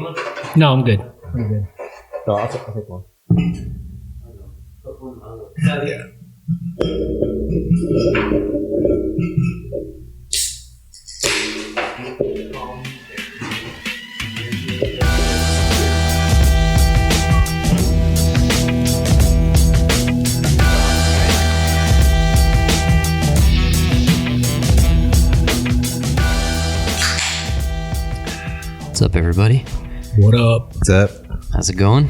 No, I'm good. I'm good. No, I'll take one. What's up, everybody? What up? What's up? How's it going?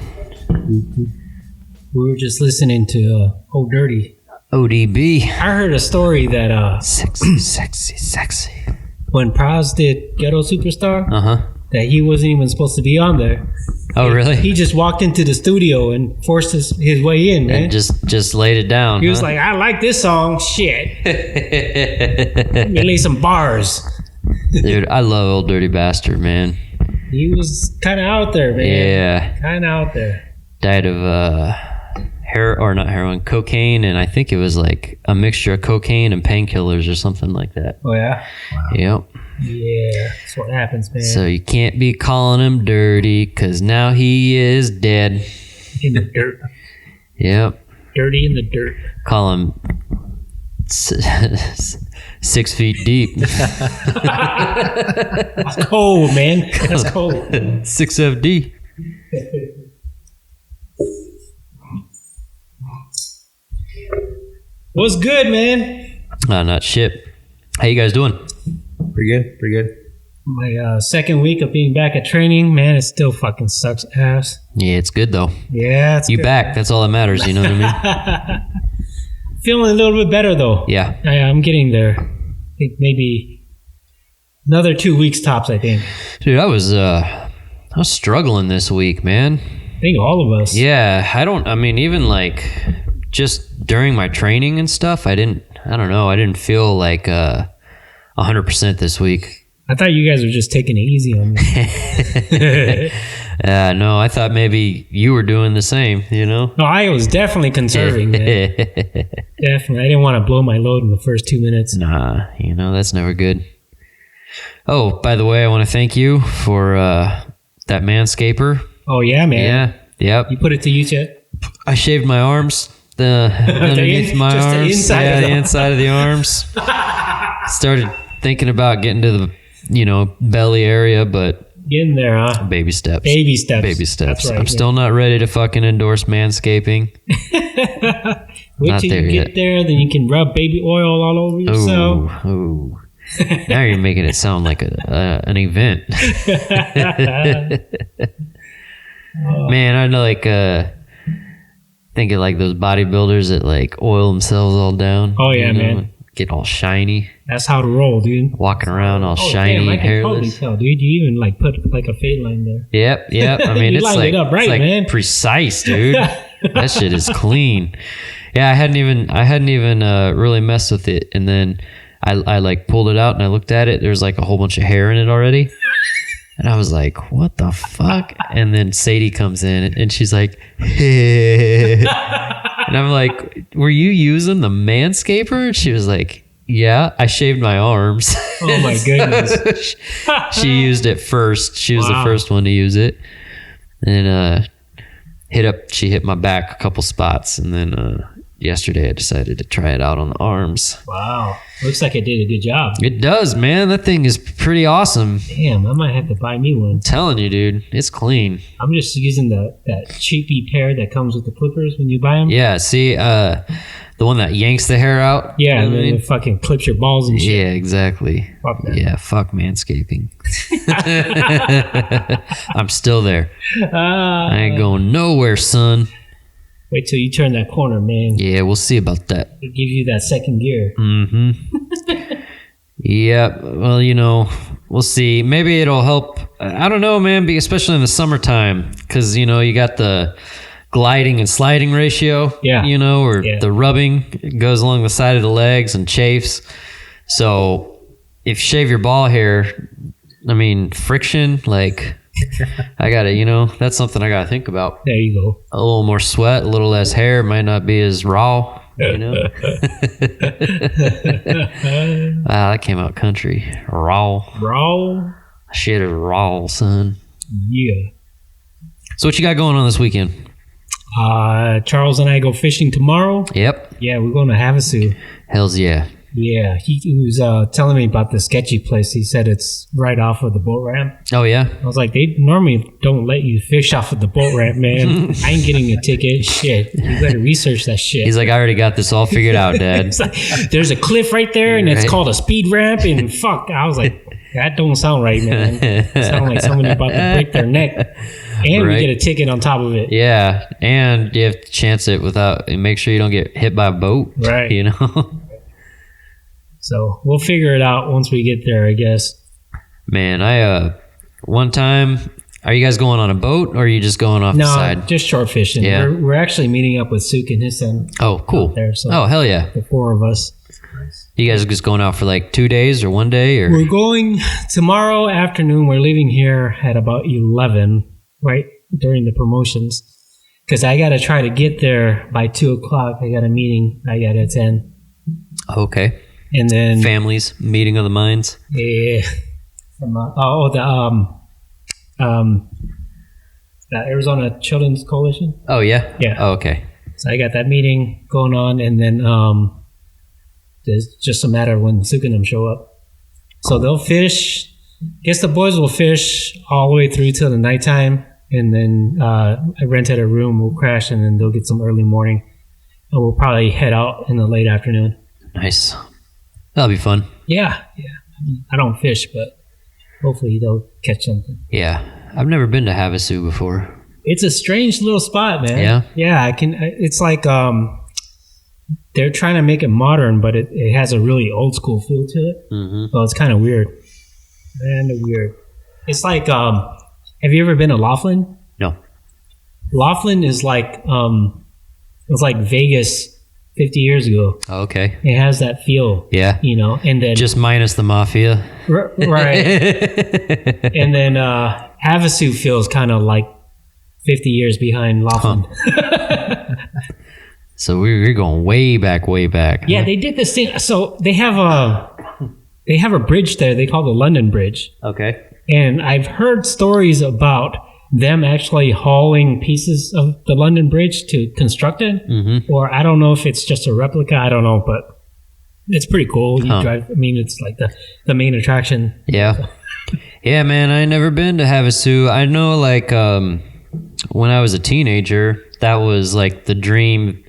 We were just listening to Old Dirty. ODB. I heard a story that Sexy. when Praz did Ghetto Superstar, that he wasn't even supposed to be on there. Oh, really? He just walked into the studio and forced his way in, man. And just laid it down. He was like, I like this song. Shit. Let me lay some bars. Dude, I love Old Dirty Bastard, man. He was kind of out there, man. Yeah. Kind of out there. Died of cocaine, and I think it was like a mixture of cocaine and painkillers or something like that. Oh, yeah? Yep. Yeah, that's what happens, man. So you can't be calling him dirty, because now he is dead. In the dirt. Yep. Dirty in the dirt. Call him 6 feet deep. That's cold, man. That's cold. 6FD. What's good, man? Not shit. How you guys doing? Pretty good. My second week of being back at training, man, it still fucking sucks ass. Yeah, it's good though. Yeah, it's you good, back. man. That's all that matters. You know what I mean? Feeling a little bit better though. Yeah. I'm getting there. I think maybe another 2 weeks tops. I think. Dude, I was struggling this week, man. I think all of us. Yeah, I mean, even like just during my training and stuff, I didn't feel like 100% this week. I thought you guys were just taking it easy on me. No, I thought maybe you were doing the same, you know? No, I was definitely conserving, man. Definitely. I didn't want to blow my load in the first 2 minutes. Nah, that's never good. Oh, by the way, I want to thank you for that manscaper. Oh, yeah, man. Yeah, yep. You put it to use yet? I shaved my arms, underneath my arms. The inside of the arms. Started thinking about getting to the, belly area, but getting there, huh? Baby steps. Baby steps. That's right, I'm still not ready to fucking endorse manscaping. Wait till you get there, then you can rub baby oil all over yourself. Ooh. Now you're making it sound like an event. Man, I know, like thinking like those bodybuilders that like oil themselves all down. Oh yeah, man. Get all shiny. That's how to roll, dude. Walking around all shiny and hairless. Totally tell, dude. You even like put like a fade line there. Yep. I mean, it's like, it up right, it's like man. Precise, dude. That shit is clean. Yeah, I hadn't even really messed with it, and then I like pulled it out and I looked at it. There's like a whole bunch of hair in it already. And I was like, what the fuck? And then Sadie comes in and she's like, and I'm like, were you using the manscaper? And she was like, yeah, I shaved my arms. Oh my goodness. She used it first. She was the first one to use it. And she hit my back a couple spots. And then yesterday I decided to try it out on the arms. Wow. Looks like it did a good job. It does, man. That thing is pretty awesome. Damn, I might have to buy me one. I'm telling you, dude. It's clean. I'm just using that cheapy pair that comes with the clippers when you buy them. Yeah, see, the one that yanks the hair out. Yeah, and then it fucking clips your balls and shit. Yeah, exactly. Fuck that. Yeah, fuck manscaping. I'm still there. I ain't going nowhere, son. Wait till you turn that corner, man. Yeah, we'll see about that. It gives you that second gear. Mm-hmm. Yeah, well, we'll see. Maybe it'll help. I don't know, man, especially in the summertime, because, you got the gliding and sliding ratio, the rubbing goes along the side of the legs and chafes. So if you shave your ball hair, I mean, friction, like... I gotta, that's something I gotta think about. There you go. A little more sweat, a little less hair, might not be as raw, Wow, that came out country. Raw. Raw? Shit is raw, son. Yeah. So what you got going on this weekend? Charles and I go fishing tomorrow. Yep. Yeah, we're going to Havasu. Hells yeah. Yeah, he was telling me about the sketchy place. He said it's right off of the boat ramp. Oh yeah. I was like, they normally don't let you fish off of the boat ramp, man. I ain't getting a ticket. Shit, you better research that shit. He's like, I already got this all figured out, Dad. It's like, there's a cliff right there, and it's called a speed ramp. And fuck, I was like, that don't sound right, man. It sounds like somebody about to break their neck. And we get a ticket on top of it. Yeah, and you have to chance it without, and make sure you don't get hit by a boat. Right. You know? So we'll figure it out once we get there, I guess. Man, one time, are you guys going on a boat, or are you just going off the side? No, just short fishing. Yeah. We're actually meeting up with Suk and his son. Oh, cool. There, so oh, hell yeah. the four of us. You guys are just going out for like 2 days or 1 day? Or We're going tomorrow afternoon. We're leaving here at about 11, right during the promotions, because I got to try to get there by 2 o'clock. I got a meeting I got to attend. Okay. And then families, meeting of the minds. Yeah. The Arizona Children's Coalition. Oh yeah. Yeah. Oh, okay. So I got that meeting going on, and then it's just a matter of when Suk and them show up. So they'll fish. Guess the boys will fish all the way through till the nighttime, and then I rented a room. We'll crash, and then they'll get some early morning, and we'll probably head out in the late afternoon. Nice. That'll be fun. Yeah. I don't fish, but hopefully they'll catch something. Yeah. I've never been to Havasu before. It's a strange little spot, man. Yeah? Yeah, it's like they're trying to make it modern, but it has a really old school feel to it. Mm-hmm. So it's kind of weird. It's like, have you ever been to Laughlin? No. Laughlin is like, it was like Vegas 50 years ago. Oh, okay. It has that feel. Yeah. You know, and then just minus the mafia. Right. And then Havasu feels kind of like 50 years behind Laughlin. Huh. So we're going way back. Yeah, Huh? they did this thing. So they have a bridge there. They call the London Bridge. Okay. And I've heard stories about them actually hauling pieces of the London Bridge to construct it. Mm-hmm. Or I don't know if it's just a replica. I don't know, but it's pretty cool. You Huh. drive. I mean, it's like the main attraction. Yeah. Yeah, man, I never been to Havasu. I know, like, when I was a teenager, that was like the dream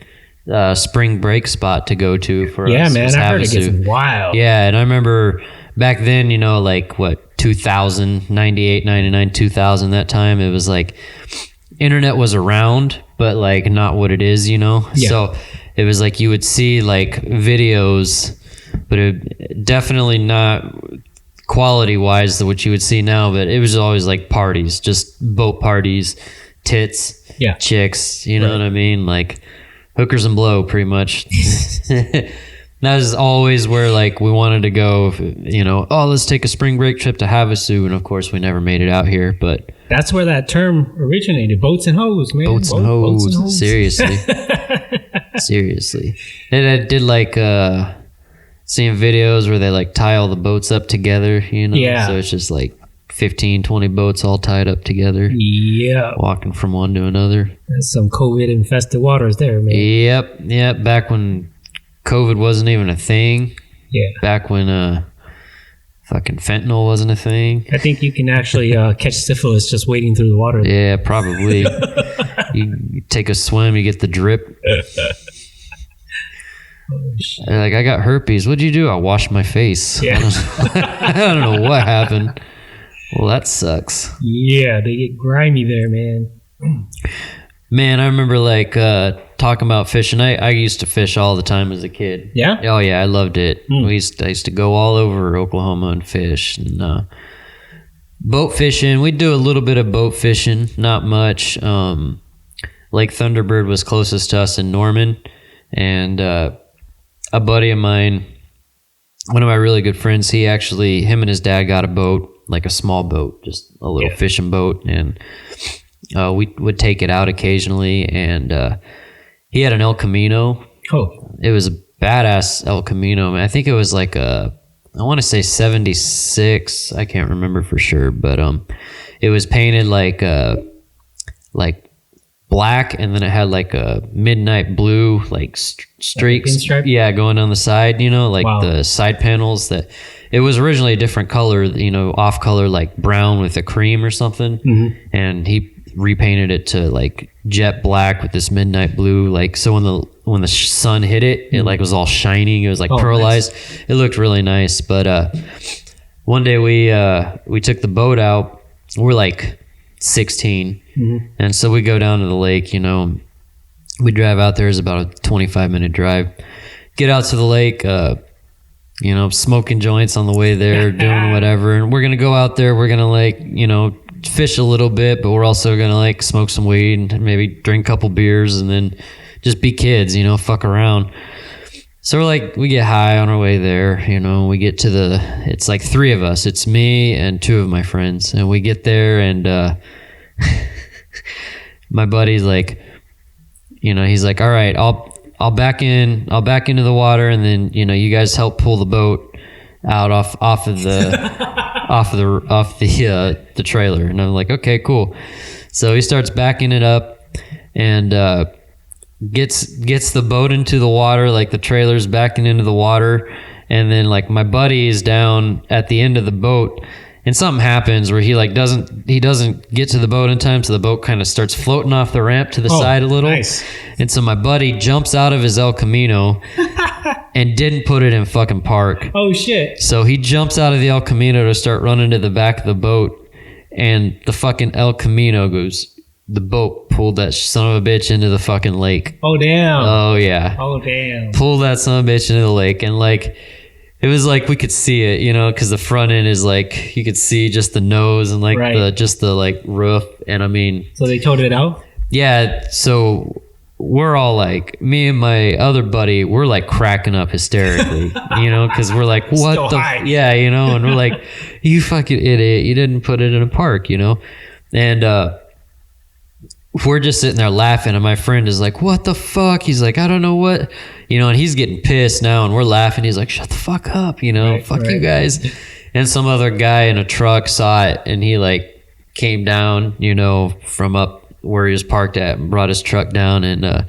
spring break spot to go to for us. Yeah, man, was I heard it Havasu. gets wild. Yeah, and I remember back then, you know, like what, 2000, 98, 99, 2000, that time, it was like internet was around, but like not what it is, you know? Yeah. So it was like you would see like videos, but it definitely not quality wise than what you would see now, but it was always like parties, just boat parties, tits, chicks, you know what I mean? Like hookers and blow, pretty much. That was always where like we wanted to go, you know, oh, let's take a spring break trip to Havasu, and of course we never made it out here, but that's where that term originated. Boats and hoes, man. Boats and hoes. Seriously. Seriously. And I did like seeing videos where they like tie all the boats up together, you know? Yeah. So it's just like 15, 20 boats all tied up together. Yeah. Walking from one to another. That's some COVID infested waters there, man. Yep. Back when COVID wasn't even a thing. Yeah. Back when fucking fentanyl wasn't a thing. I think you can actually catch syphilis just wading through the water. Yeah, probably. You take a swim, you get the drip. Like, I got herpes. What'd you do? I washed my face. Yeah. I don't know what happened. Well, that sucks. Yeah, they get grimy there, man. Man, I remember like talking about fishing. I used to fish all the time as a kid. Yeah? Oh yeah, I loved it. I used to go all over Oklahoma and fish. And boat fishing, we'd do a little bit of boat fishing, not much. Lake Thunderbird was closest to us in Norman, and a buddy of mine, one of my really good friends, him and his dad got a boat, like a small boat, just a little fishing boat, and we would take it out occasionally, and he had an El Camino. Oh. It was a badass El Camino. I think it was like I want to say 76. I can't remember for sure, but it was painted like black, and then it had like a midnight blue like streaks, yeah, going down the side, you know, like the side panels. That it was originally a different color, you know, off color, like brown with a cream or something, and he repainted it to like jet black with this midnight blue, like, so when the sun hit it, it like was all shining. It was like pearlized. Nice. It looked really nice. But one day we took the boat out. We're like 16, and so we go down to the lake, you know. We drive out there. It's about a 25-minute drive. Get out to the lake, you know, smoking joints on the way there, doing whatever. And we're gonna go out there. We're gonna, like, you know, fish a little bit, but we're also gonna like smoke some weed and maybe drink a couple beers and then just be kids, you know, fuck around. So we're like, we get high on our way there, you know. We get to it's like 3 of us. It's me and 2 of my friends, and we get there, and my buddy's like, you know, he's like, all right, I'll back into the water, and then, you know, you guys help pull the boat out off of the the trailer. And I'm like, okay, cool. So he starts backing it up, and gets the boat into the water, like the trailer's backing into the water, and then like my buddy is down at the end of the boat, and something happens where he doesn't get to the boat in time, so the boat kind of starts floating off the ramp to the side a little. Nice. And so my buddy jumps out of his El Camino and didn't put it in fucking park. Oh shit. So he jumps out of the El Camino to start running to the back of the boat, and the fucking El Camino the boat pulled that son of a bitch into the fucking lake. Oh damn. Oh yeah. Oh damn. Pulled that son of a bitch into the lake, and like, it was like we could see it, you know, because the front end is like, you could see just the nose and like the like roof. And I mean, so they towed it out? Yeah. So we're all like, me and my other buddy, we're like cracking up hysterically, you know, because we're like, what yeah, you know, and we're like, you fucking idiot, you didn't put it in a park, you know. And we're just sitting there laughing, and my friend is like, what the fuck? He's like, I don't know what, you know, and he's getting pissed now, and we're laughing. He's like, shut the fuck up, you know, fuck you guys. And some other guy in a truck saw it, and he like came down, you know, from up where he was parked at, and brought his truck down, and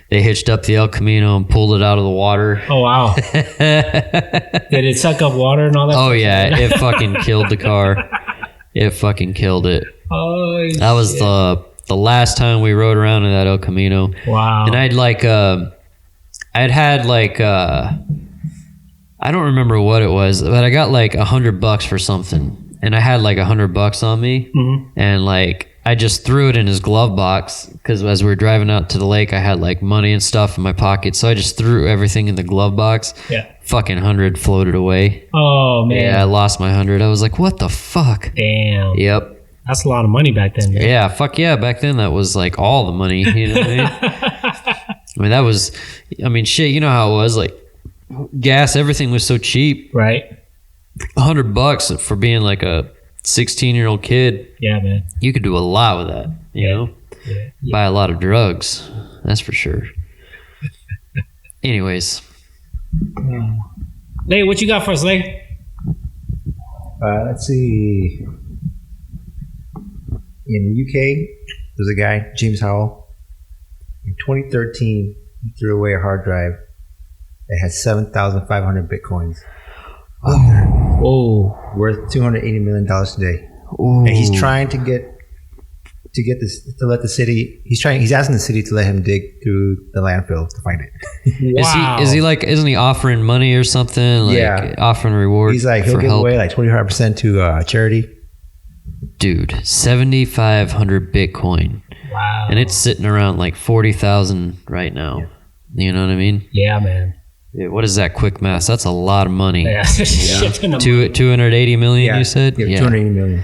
they hitched up the El Camino and pulled it out of the water. Oh wow. Did it suck up water and all that? Oh yeah, it fucking killed the car. It fucking killed it. Oh, that was the last time we rode around in that El Camino. Wow. And I'd like had like I don't remember what it was, but I got like $100 for something, and I had like $100 on me, and like I just threw it in his glove box, because as we were driving out to the lake, I had like money and stuff in my pocket, so I just threw everything in the glove box. Yeah. Fucking 100 floated away. Oh man. Yeah, I lost my 100. I was like, what the fuck? Damn. Yep. That's a lot of money back then. Man. Yeah, fuck yeah. Back then, that was like all the money. You know what I mean? I mean, that was, I mean, shit, you know how it was. Like, gas, everything was so cheap. Right. $100 for being like a 16-year-old kid. Yeah, man. You could do a lot with that, you know? Yeah. Buy a lot of drugs. That's for sure. Anyways. Lay, what you got for us, Lay? Let's see. In the UK, there's a guy, James Howell. In 2013, he threw away a hard drive that had 7,500 bitcoins. Oh, worth $280 million today. Ooh. And he's trying to get this, to let the city. He's asking the city to let him dig through the landfill to find it. Wow. Is he like? Isn't he offering money or something? Like, yeah, offering reward. He's like, he'll give away like 25% to charity. Dude, 7,500 Bitcoin. Wow. And it's sitting around like 40,000 right now. Yeah. You know what I mean? Yeah, man. Dude, what is that quick math? That's a lot of money. Yeah. 280 million, you said? Yeah, 280 million.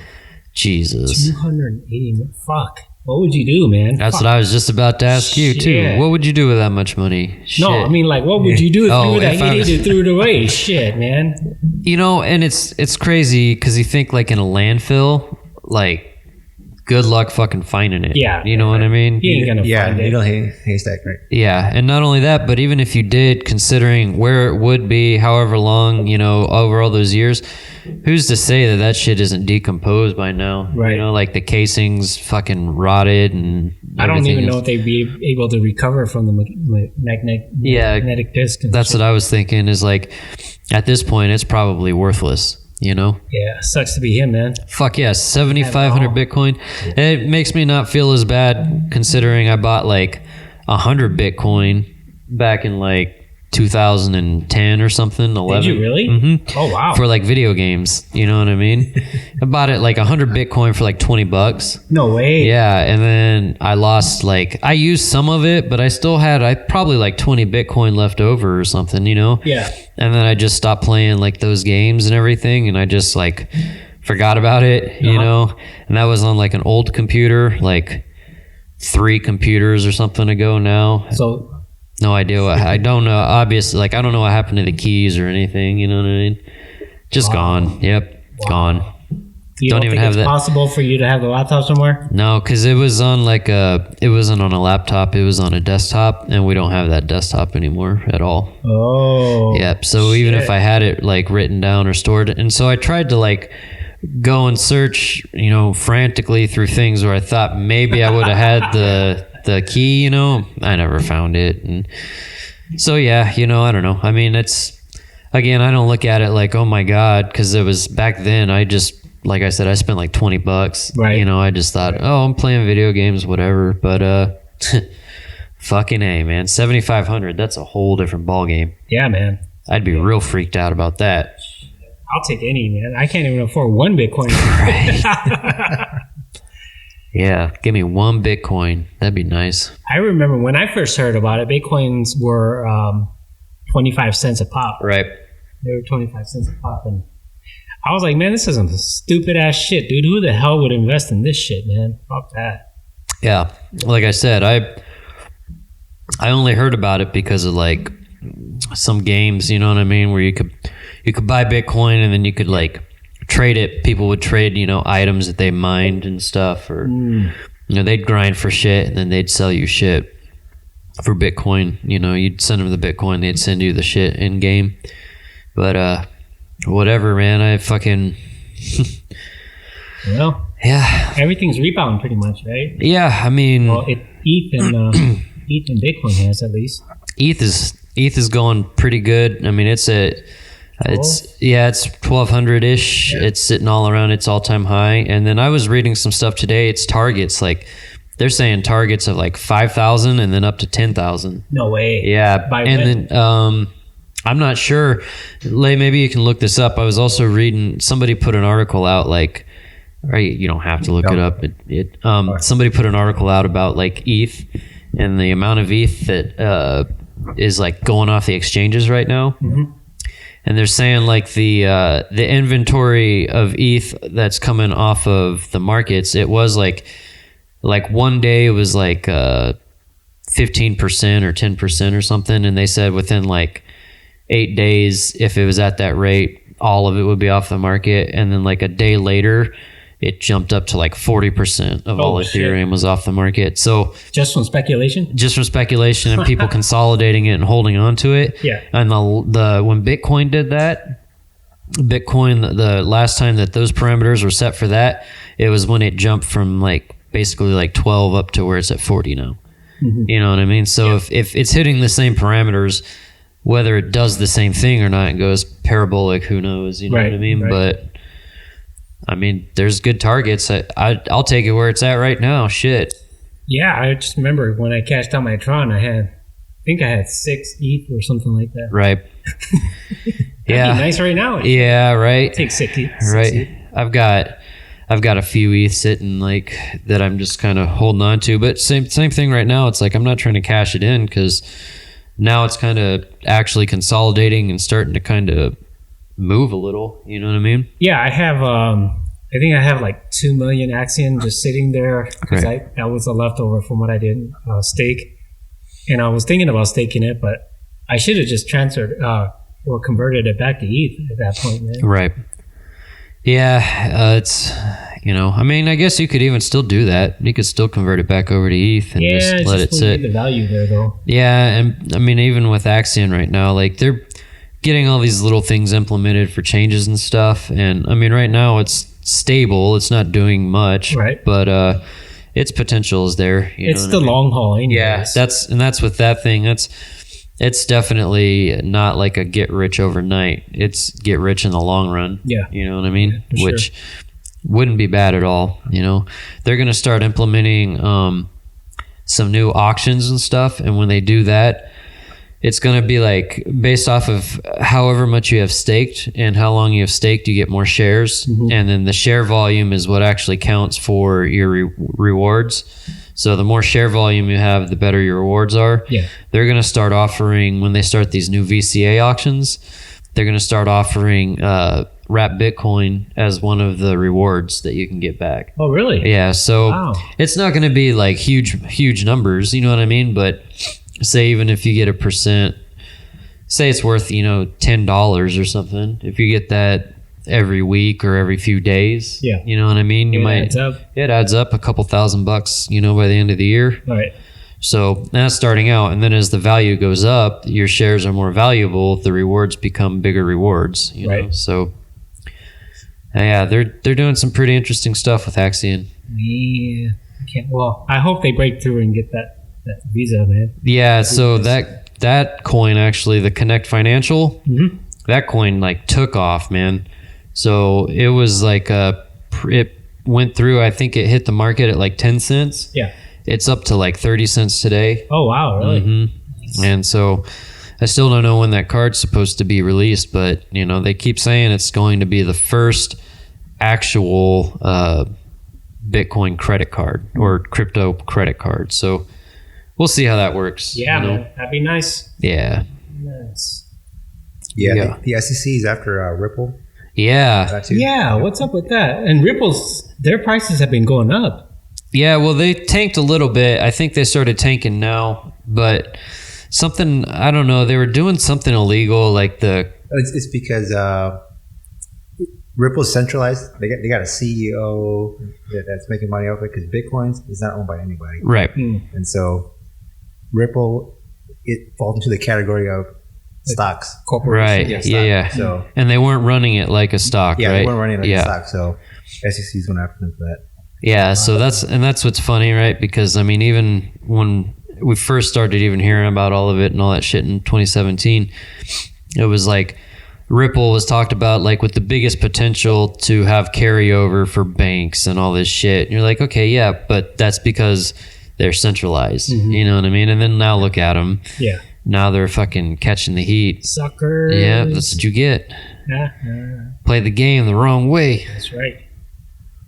Jesus. 280 million. Fuck. What would you do, man? That's what I was just about to ask you, too. What would you do with that much money? Shit. No, I mean, like, what would you do if you were that idiot who threw it away? Shit, man. You know, and it's crazy, because you think, like, in a landfill, like, good luck fucking finding it. Yeah. You know what I mean? He ain't gonna Yeah, find it. you don't haystack, right? Yeah, and not only that, but even if you did, considering where it would be, however long, you know, over all those years, who's to say that that shit isn't decomposed by now? Right. You know, like the casing's fucking rotted and I don't everything even is- know if they'd be able to recover from the magnetic disc. And That's shit. what I was thinking. Is like, at this point, it's probably worthless. You know. Yeah, sucks to be him, man. Fuck yeah, 7,500 Bitcoin. It makes me not feel as bad considering I bought like 100 Bitcoin back in like 2010 or something. 11. Did you really? Mm-hmm. Oh wow. For like video games, you know what I mean? I bought it like 100 Bitcoin for like $20. No way. Yeah, and then I lost like I used some of it, but I still had probably like 20 Bitcoin left over or something, you know? Yeah. And then I just stopped playing like those games and everything, and I just like forgot about it, you know? And that was on like an old computer, like 3 computers or something ago now. So No idea what I don't know. Obviously, like I don't know what happened to the keys or anything. You know what I mean? Just gone. Yep, gone. you Don't don't, even think have it's that. possible for you to have the laptop somewhere? No, because it was on like it wasn't on a laptop. It was on a desktop, and we don't have that desktop anymore at all. Oh. Yep. So even if I had it like written down or stored, and so I tried to like go and search, you know, frantically through things where I thought maybe I would have had the key, you know. I never found it, and so yeah, you know, I don't know. I mean, it's again, I don't look at it like, oh my god, because it was back then. I just, like I said, I spent like $20. Right. You know, I just thought, oh, I'm playing video games, whatever. But fucking A, man, 7,500. That's a whole different ball game. Yeah, man. I'd be real freaked out about that. I'll take any, man. I can't even afford one Bitcoin. Yeah, give me 1 Bitcoin. That'd be nice. I remember when I first heard about it, Bitcoins were 25 cents a pop. Right. They were 25 cents a pop. And I was like, man, this is some stupid ass shit, dude. Who the hell would invest in this shit, man? Fuck that. Yeah, like I said, I only heard about it because of like some games, you know what I mean, where you could buy Bitcoin and then you could like trade it. People would trade, you know, items that they mined and stuff, or you know, they'd grind for shit and then they'd sell you shit for Bitcoin. You know, you'd send them the Bitcoin, they'd send you the shit in game. But whatever, man. I fucking Well, yeah, everything's rebound pretty much, right? yeah. I mean, Well, ETH and Bitcoin has at least. ETH is going pretty good. I mean, it's 1,200 ish. It's sitting all around its all time high. And then I was reading some stuff today. It's targets, like they're saying targets of like 5,000 and then up to 10,000. No way. Yeah, By and when? then I'm not sure. Lay, maybe you can look this up. I was also reading. Somebody put an article out like. Right, you don't have to look it up. Somebody put an article out about like ETH and the amount of ETH that is like going off the exchanges right now, and they're saying like the inventory of ETH that's coming off of the markets. It was like one day it was like 15% or 10% or something, and they said within like 8 days, if it was at that rate, all of it would be off the market, and then like a day later. It jumped up to like 40% of all Ethereum was off the market. So Just from speculation? just from speculation and people consolidating it and holding on to it. Yeah. And the when Bitcoin did that, Bitcoin, the last time that those parameters were set for that, it was when it jumped from like basically like 12 up to where it's at 40 now. You know what I mean? So if it's hitting the same parameters, whether it does the same thing or not, it goes parabolic, who knows? You know what I mean? Right. But I mean, there's good targets. I'll take it where it's at right now. Shit. Yeah, I just remember when I cashed out my Tron, I think I had 6 ETH or something like that. Right. That'd Yeah. be nice right now. Yeah. Right. Take 6 ETH. Right. I've got a few ETH sitting like that. I'm just kind of holding on to. But same thing right now. It's like I'm not trying to cash it in because now it's kind of actually consolidating and starting to kind of move a little. You know what I mean? Yeah, I have. I think I have like 2 million Axion just sitting there because Right. that was a leftover from what I did stake, and I was thinking about staking it, but I should have just transferred or converted it back to ETH at that point, man. Right. Yeah, it's, I mean, I guess you could even still do that. You could still convert it back over to ETH and just let it sit. The value there, though. Yeah, and I mean, even with Axion right now, like they're getting all these little things implemented for changes and stuff. And I mean, right now it's stable. It's not doing much, right? But its potential is there. It's the long haul, anyways. Yeah, that's with that thing. It's definitely not like a get rich overnight. It's get rich in the long run. Yeah. You know what I mean? Yeah, which wouldn't be bad at all. They're going to start implementing some new auctions and stuff. And when they do that, it's going to be like based off of however much you have staked and how long you have staked, you get more shares. Mm-hmm. And then the share volume is what actually counts for your rewards. So the more share volume you have, the better your rewards are. Yeah. They're going to start offering, when they start these new VCA auctions, they're going to start offering wrap Bitcoin as one of the rewards that you can get back. Oh, really? Yeah. So It's not going to be like huge numbers, you know what I mean? But say even if you get a percent, say it's worth, $10 or something. If you get that every week or every few days, you know what I mean? It adds up a couple $1,000, by the end of the year. All right. So that's starting out. And then as the value goes up, your shares are more valuable. The rewards become bigger rewards, right? know? So yeah, they're doing some pretty interesting stuff with Axion. Yeah. Well, I hope they break through and get that Visa, man. Yeah. So that coin, actually, the Connect Financial, mm-hmm. that coin like took off, man. So it was like it went through, I think it hit the market at like 10 cents. Yeah. It's up to like 30 cents today. Oh, wow. Really? Mm-hmm. And so I still don't know when that card's supposed to be released, but they keep saying it's going to be the first actual Bitcoin credit card or crypto credit card. So we'll see how that works. Yeah, man. That'd be nice. Yeah. Nice. Yeah. The SEC is after Ripple. Yeah. Yeah. What's up with that? And their prices have been going up. Yeah. Well, they tanked a little bit. I think they started tanking now, but something, I don't know. They were doing something illegal, like It's because Ripple's centralized. They got a CEO that's making money off it because Bitcoin is not owned by anybody. Right. And so Ripple, it falls into the category of stocks. Right. Yeah. So, and they weren't running it like a stock, right? Yeah, they weren't running it like a stock. So SEC's going after them for that. Yeah. So that's what's funny, right? Because I mean, even when we first started even hearing about all of it and all that shit in 2017, it was like Ripple was talked about like with the biggest potential to have carryover for banks and all this shit. And you're like, okay, yeah, but that's because they're centralized. Mm-hmm. You know what I mean? And then now look at them. Yeah. Now they're fucking catching the heat. Suckers. Yeah, that's what you get. Play the game the wrong way. That's right.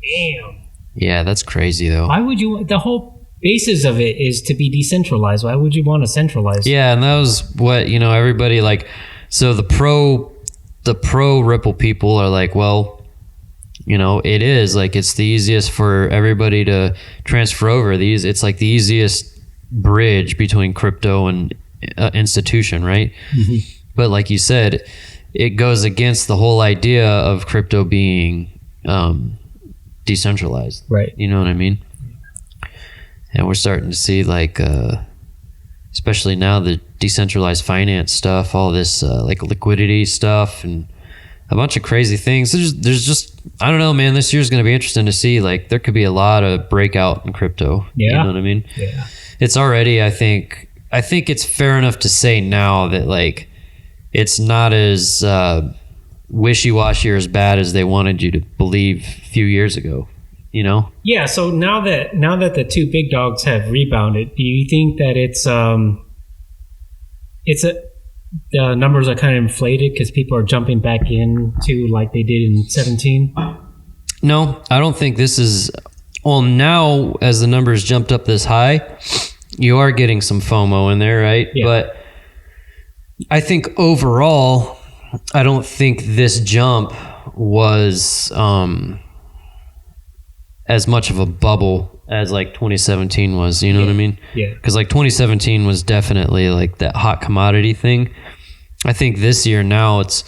Damn. Yeah, that's crazy though. Why would you? The whole basis of it is to be decentralized. Why would you want to centralize? Yeah, and that was what, everybody like. So the pro Ripple people are like, well, it is like it's the easiest for everybody to transfer over. It's like the easiest bridge between crypto and institution, right? Mm-hmm. But like you said, it goes against the whole idea of crypto being decentralized, right? You know what I mean? And we're starting to see like especially now the decentralized finance stuff, all this like liquidity stuff and a bunch of crazy things. There's just, I don't know, man, this year's going to be interesting to see. Like there could be a lot of breakout in crypto. Yeah. You know what I mean? Yeah. It's already, I think it's fair enough to say now that like it's not as wishy-washy or as bad as they wanted you to believe a few years ago, Yeah, so now that the two big dogs have rebounded, do you think that the numbers are kind of inflated because people are jumping back into like they did in 17? No, I don't think this is. Well, now as the numbers jumped up this high, you are getting some FOMO in there, right? Yeah. But I think overall, I don't think this jump was as much of a bubble as like 2017 was, you know what I mean? Yeah. Because like 2017 was definitely like that hot commodity thing. I think this year now it's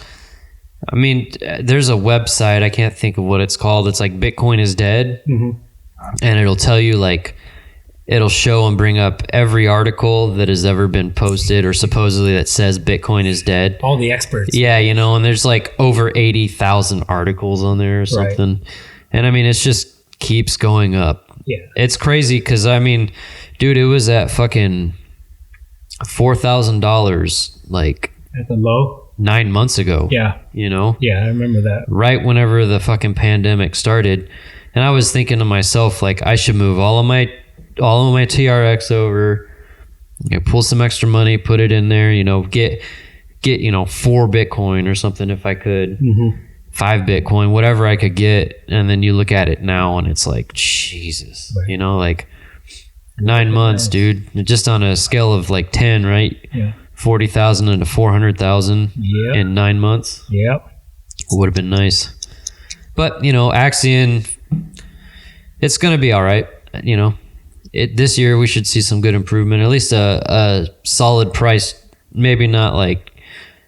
I mean, there's a website, I can't think of what it's called. It's like Bitcoin is dead. Mm-hmm. And it'll tell you, like, it'll show and bring up every article that has ever been posted or supposedly that says Bitcoin is dead. All the experts. Yeah, you know, and there's like over 80,000 articles on there or something. Right. And I mean, it's just keeps going up. Yeah. It's crazy because, I mean, dude, it was at fucking $4,000 like at the low 9 months ago. Yeah. You know? Yeah, I remember that. Right whenever the fucking pandemic started. And I was thinking to myself, like, I should move all of my TRX over, you know, pull some extra money, put it in there, you know, get you know, 4 Bitcoin or something if I could, 5 Bitcoin, whatever I could get. And then you look at it now and it's like, Jesus, right. You know, like 9 months, dude, just on a scale of like 10, right? Yeah. 40,000 into 400,000 in 9 months. Yep. Would have been nice. But, you know, Axion, it's going to be all right. You know, this year we should see some good improvement, at least a solid price, maybe not like,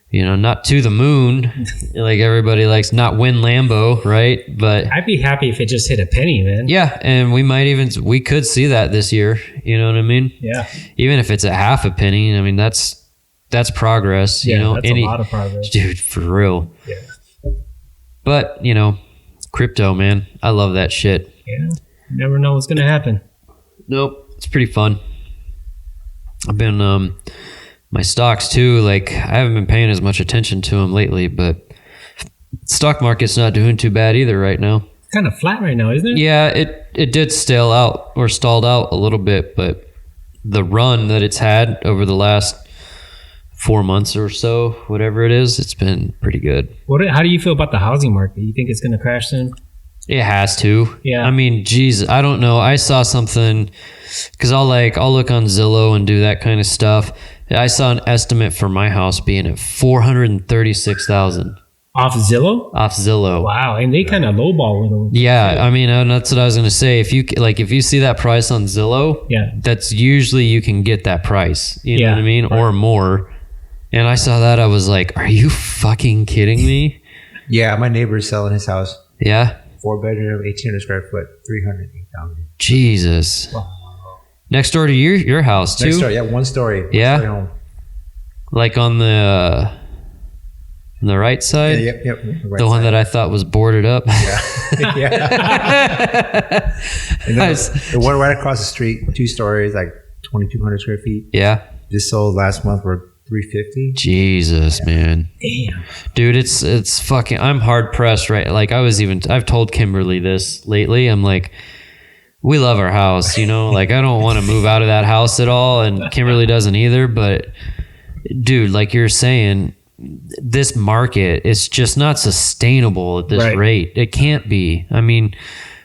you know, not to the moon, like everybody likes, not win Lambo, right? But I'd be happy if it just hit a penny, man. Yeah, and we could see that this year, you know what I mean? Yeah. Even if it's a half a penny, I mean, that's progress, yeah, you know? That's a lot of progress. Dude, for real. Yeah. But, you know, crypto, man, I love that shit. Yeah. You never know what's going to happen. Nope. It's pretty fun. I've been, my stocks too, like, I haven't been paying as much attention to them lately, but stock market's not doing too bad either right now. It's kind of flat right now, isn't it? Yeah, it did stalled out a little bit, but the run that it's had over the last 4 months or so, whatever it is, it's been pretty good. How do you feel about the housing market? You think it's going to crash soon? It has to. Yeah. I mean, geez, I don't know. I saw something because I'll look on Zillow and do that kind of stuff. I saw an estimate for my house being at $436,000 off Zillow. Off Zillow. Wow, and they kind of lowball with them. Yeah, I mean, that's what I was gonna say. If you see that price on Zillow, yeah, that's usually you can get that price. You know what I mean, right. Or more. And I saw that, I was like, "Are you fucking kidding me?" Yeah, my neighbor's selling his house. Yeah. 4-bedroom, 1,800 square foot, $308,000. Jesus. Wow. Next door to your house too. Next door, yeah, one story. Yeah. Story home. Like on the right side. Yeah, yep. Right the one side that I thought was boarded up. Yeah. And the one right across the street, 2 stories, like 2,200 square feet. Yeah. Just sold last month for $350. Jesus, man. Damn. Dude, it's fucking, I'm hard pressed, right? Like I've told Kimberly this lately. I'm like, we love our house, you know, like I don't want to move out of that house at all. And Kimberly doesn't either. But dude, like you're saying, this market is just not sustainable at this rate. It can't be. I mean,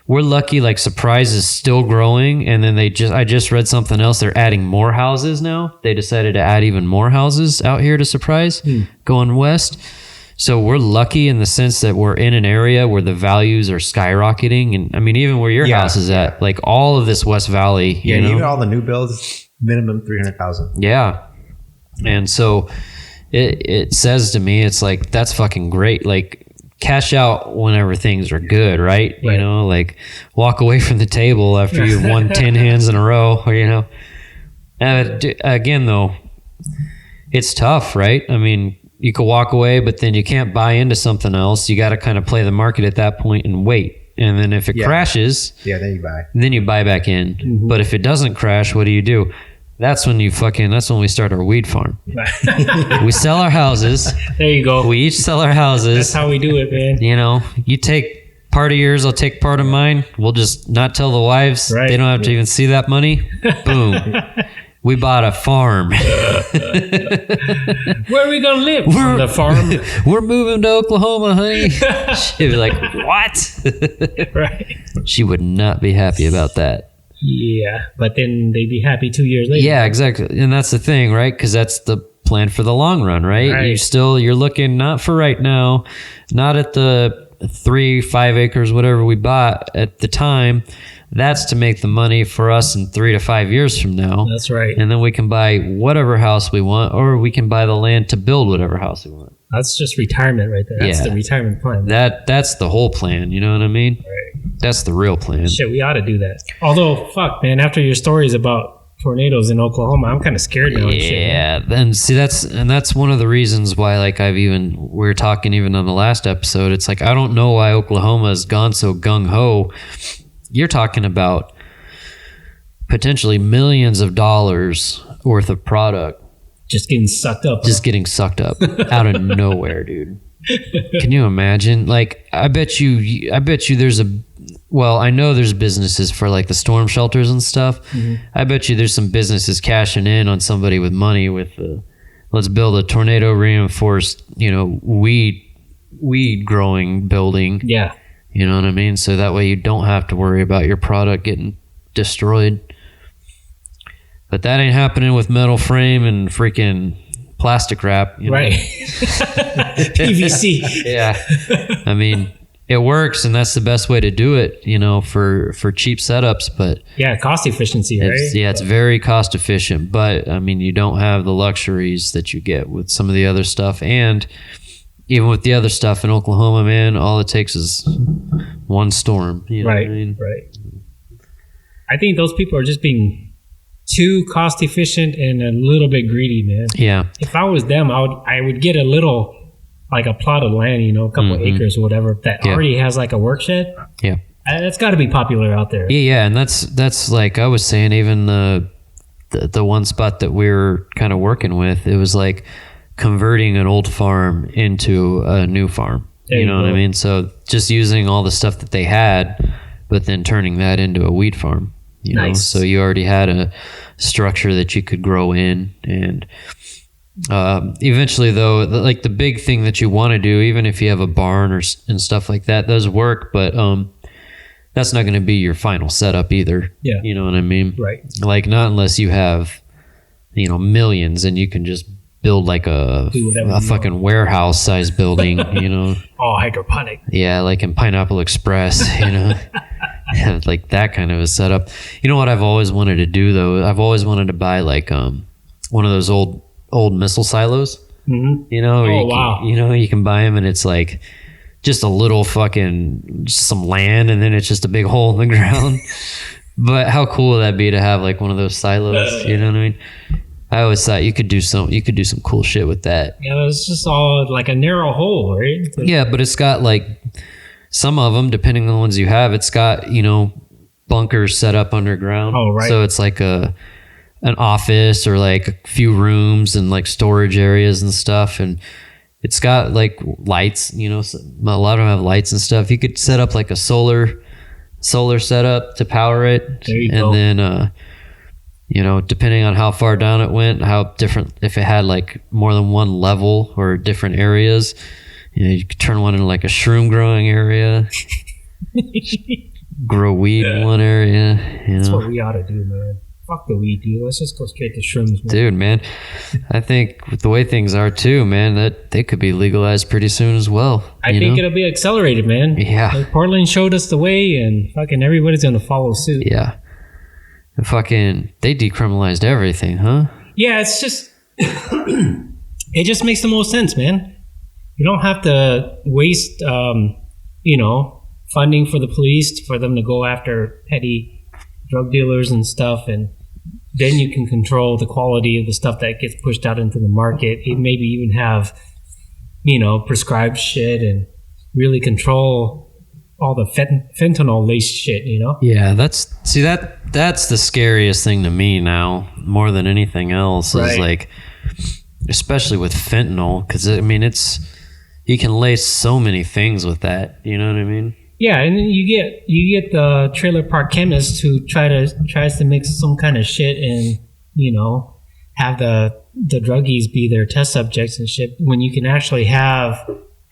we're lucky, like Surprise is still growing. And then I just read something else. They're adding more houses now. They decided to add even more houses out here to Surprise going west. So we're lucky in the sense that we're in an area where the values are skyrocketing. And I mean, even where your house is at, like all of this West Valley. Yeah, you know? even all the new builds, minimum $300,000. Yeah. And so it says to me, it's like, that's fucking great. Like cash out whenever things are good, right? You know, like walk away from the table after you've won 10 hands in a row, or, you know. Again, though, it's tough, right? I mean, you could walk away, but then you can't buy into something else. You got to kind of play the market at that point and wait. And then if it crashes, then you buy back in. Mm-hmm. But if it doesn't crash, what do? That's when we start our weed farm. We sell our houses. There you go. We each sell our houses. That's how we do it, man. You know, you take part of yours, I'll take part of mine. We'll just not tell the wives. Right. They don't have to even see that money. Boom. We bought a farm. Where are we going to live? On the farm? We're moving to Oklahoma, honey. She'd be like, what? Right. She would not be happy about that. Yeah, but then they'd be happy 2 years later. Yeah, exactly. And that's the thing, right? Because that's the plan for the long run, right? You're looking not for right now, not at the 3-5 acres, whatever we bought at the time. That's to make the money for us in 3 to 5 years from now. That's right. And then we can buy whatever house we want, or we can buy the land to build whatever house we want. That's just retirement right there. That's the retirement plan. That's the whole plan. You know what I mean? Right. That's the real plan. Shit, we ought to do that. Although, fuck, man, after your stories about tornadoes in Oklahoma, I'm kind of scared now. Yeah, and see that's one of the reasons why, like, we're talking even on the last episode. It's like, I don't know why Oklahoma has gone so gung ho. You're talking about potentially millions of dollars worth of product just getting sucked up. Getting sucked up out of nowhere, dude. Can you imagine? Like, I bet you there's I know there's businesses for like the storm shelters and stuff. Mm-hmm. I bet you there's some businesses cashing in on somebody with money with let's build a tornado reinforced, weed growing building. Yeah. You know what I mean? So that way you don't have to worry about your product getting destroyed. But that ain't happening with metal frame and freaking plastic wrap. Right. PVC. Yeah. I mean, it works, and that's the best way to do it, for cheap setups. But yeah, cost efficiency, right? It's very cost efficient. But I mean, you don't have the luxuries that you get with some of the other stuff. And even with the other stuff in Oklahoma, man, all it takes is one storm. You know right. What I mean? Right. I think those people are just being too cost efficient and a little bit greedy, man. Yeah. If I was them, I would get a little, like a plot of land, a couple acres or whatever that already has like a work shed. Yeah. That's got to be popular out there. Yeah, and that's like I was saying, even the one spot that we were kind of working with, it was like converting an old farm into a new farm. You know what I mean? So just using all the stuff that they had, but then turning that into a wheat farm. Nice. So you already had a structure that you could grow in, and eventually, though, like the big thing that you want to do, even if you have a barn and stuff like that, does work, but that's not going to be your final setup either. Yeah, you know what I mean? Right. Like, not unless you have millions and you can just build like a fucking warehouse size building. Oh, hydroponic. Yeah, like in Pineapple Express. Like that kind of a setup. You know what I've always wanted to do though? I've always wanted to buy like one of those old missile silos. Mm-hmm. Wow. You can buy them and it's like just a little fucking some land and then it's just a big hole in the ground. But how cool would that be to have like one of those silos? You know what I mean? I always thought you could do some cool shit with that. Yeah, it's just all like a narrow hole, right? Yeah, but it's got like some of them, depending on the ones you have, it's got, bunkers set up underground. Oh, right. So it's like an office or like a few rooms and like storage areas and stuff. And it's got like lights, a lot of them have lights and stuff. You could set up like a solar setup to power it. There you go. And then, depending on how far down it went, how different, if it had like more than one level or different areas, you could turn one into like a shroom growing area, grow weed in one area. That's what we ought to do, man. Fuck the weed, dude. Let's just go straight to shrooms, man. Dude, man. I think with the way things are too, man, that they could be legalized pretty soon as well. I think it'll be accelerated, man. Yeah. Like Portland showed us the way and fucking everybody's going to follow suit. Yeah. And fucking, they decriminalized everything, huh? Yeah, it's just, it just makes the most sense, man. You don't have to waste, funding for the police for them to go after petty drug dealers and stuff. And then you can control the quality of the stuff that gets pushed out into the market. It maybe even have, prescribed shit and really control all the fentanyl laced shit, Yeah, that's the scariest thing to me now, more than anything else, right. Is like, especially with fentanyl, because I mean, you can lace so many things with that. You know what I mean? Yeah, and then you get the trailer park chemist who tries to mix some kind of shit and have the druggies be their test subjects and shit. When you can actually have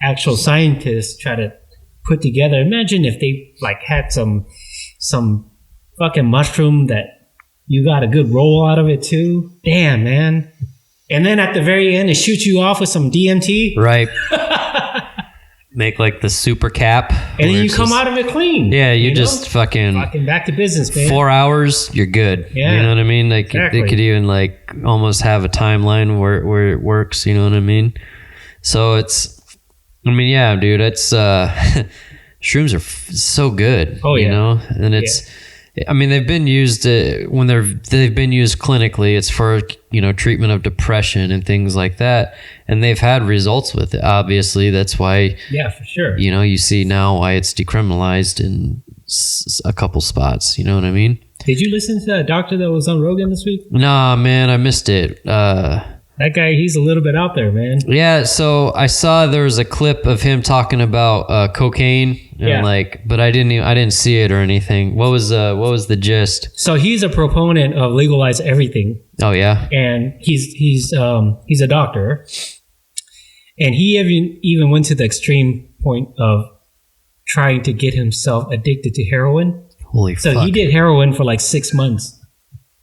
actual scientists try to put together. Imagine if they like had some fucking mushroom that you got a good roll out of it too. Damn, man. And then at the very end, it shoots you off with some DMT. Right. Make like the super cap. And then you come out of it clean. Yeah, you just fucking back to business, man. 4 hours, you're good. Yeah. You know what I mean? Like exactly. They could even like almost have a timeline where it works. You know what I mean? So I mean, yeah, dude, it's shrooms are so good. Oh, yeah. You know, and I mean, they've been used when they've been used clinically. It's for, you know, treatment of depression and things like that, and they've had results with it. Obviously, that's why. Yeah, for sure. You know, you see now why it's decriminalized in a couple spots. You know what I mean? Did you listen to that doctor that was on Rogan this week? Nah, man, I missed it. That guy, he's a little bit out there, man. Yeah, so I saw there was a clip of him talking about cocaine, and but I didn't see it or anything. What was the gist? So he's a proponent of legalize everything. Oh yeah, and he's a doctor, and he even went to the extreme point of trying to get himself addicted to heroin. Holy fuck! So he did heroin for like 6 months,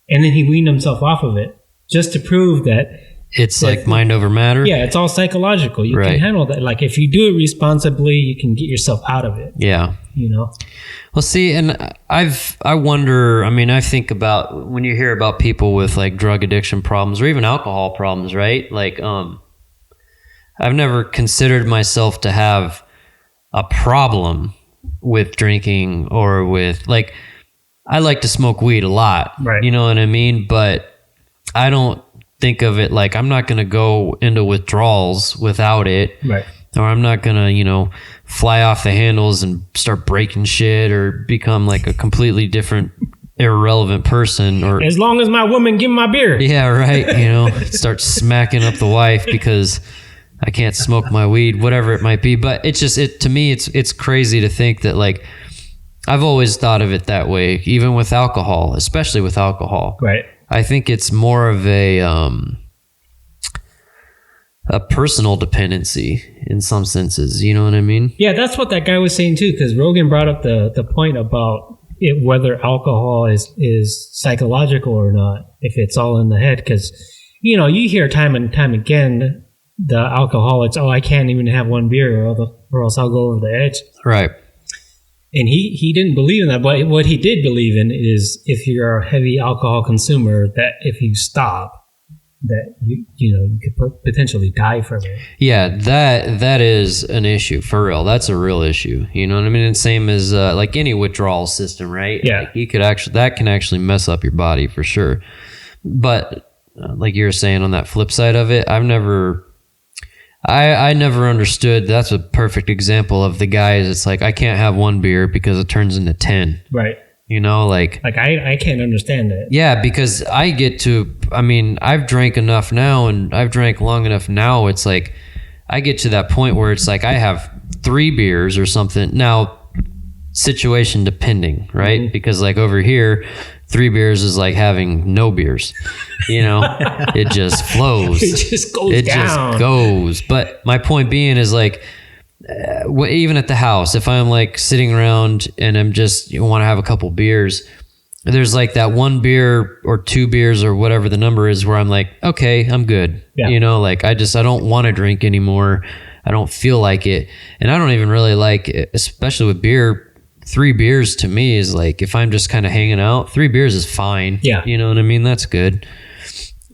and then he weaned himself off of it just to prove that. It's like mind over matter. Yeah, it's all psychological. You can handle that. Like if you do it responsibly, you can get yourself out of it. Yeah. You know? Well, see, and I wonder, I mean, I think about when you hear about people with like drug addiction problems or even alcohol problems, right? Like, I've never considered myself to have a problem with drinking or with like, I like to smoke weed a lot. Right. You know what I mean? But I don't think of it like I'm not going to go into withdrawals without it. Right. Or I'm not going to, you know, fly off the handles and start breaking shit or become like a completely different irrelevant person. Or as long as my woman give me my beer. Yeah, right. You know, start smacking up the wife because I can't smoke my weed, whatever it might be. But it's just, to me, it's crazy to think that like, I've always thought of it that way, even with alcohol, especially with alcohol. Right. I think it's more of a personal dependency in some senses. You know what I mean? Yeah, that's what that guy was saying too. Because Rogan brought up the point about it, whether alcohol is psychological or not, if it's all in the head. Because you know, you hear time and time again the alcoholics, oh, I can't even have one beer or else I'll go over the edge. Right. And he didn't believe in that, but what he did believe in is if you're a heavy alcohol consumer, that if you stop, that you could potentially die from it. Yeah, that is an issue for real. That's a real issue. You know what I mean? And same as like any withdrawal system, right? Yeah, like that can actually mess up your body for sure. But like you were saying, on that flip side of it, I never understood. That's a perfect example of the guys. It's like, I can't have one beer because it turns into 10. Right. You know, like I can't understand that. Yeah, because I've drank enough now and I've drank long enough now. It's like, I get to that point where it's like, I have 3 beers or something. Now, situation depending, right? Mm-hmm. Because like over here, 3 beers is like having no beers. You know, it just flows. It just goes down. It just goes. But my point being is like, even at the house, if I'm like sitting around and I'm just want to have a couple beers, there's like that 1 beer or 2 beers or whatever the number is where I'm like, okay, I'm good. Yeah. You know, like I don't want to drink anymore. I don't feel like it. And I don't even really like it, especially with beer. 3 beers to me is like, if I'm just kind of hanging out, 3 beers is fine. Yeah. You know what I mean? That's good,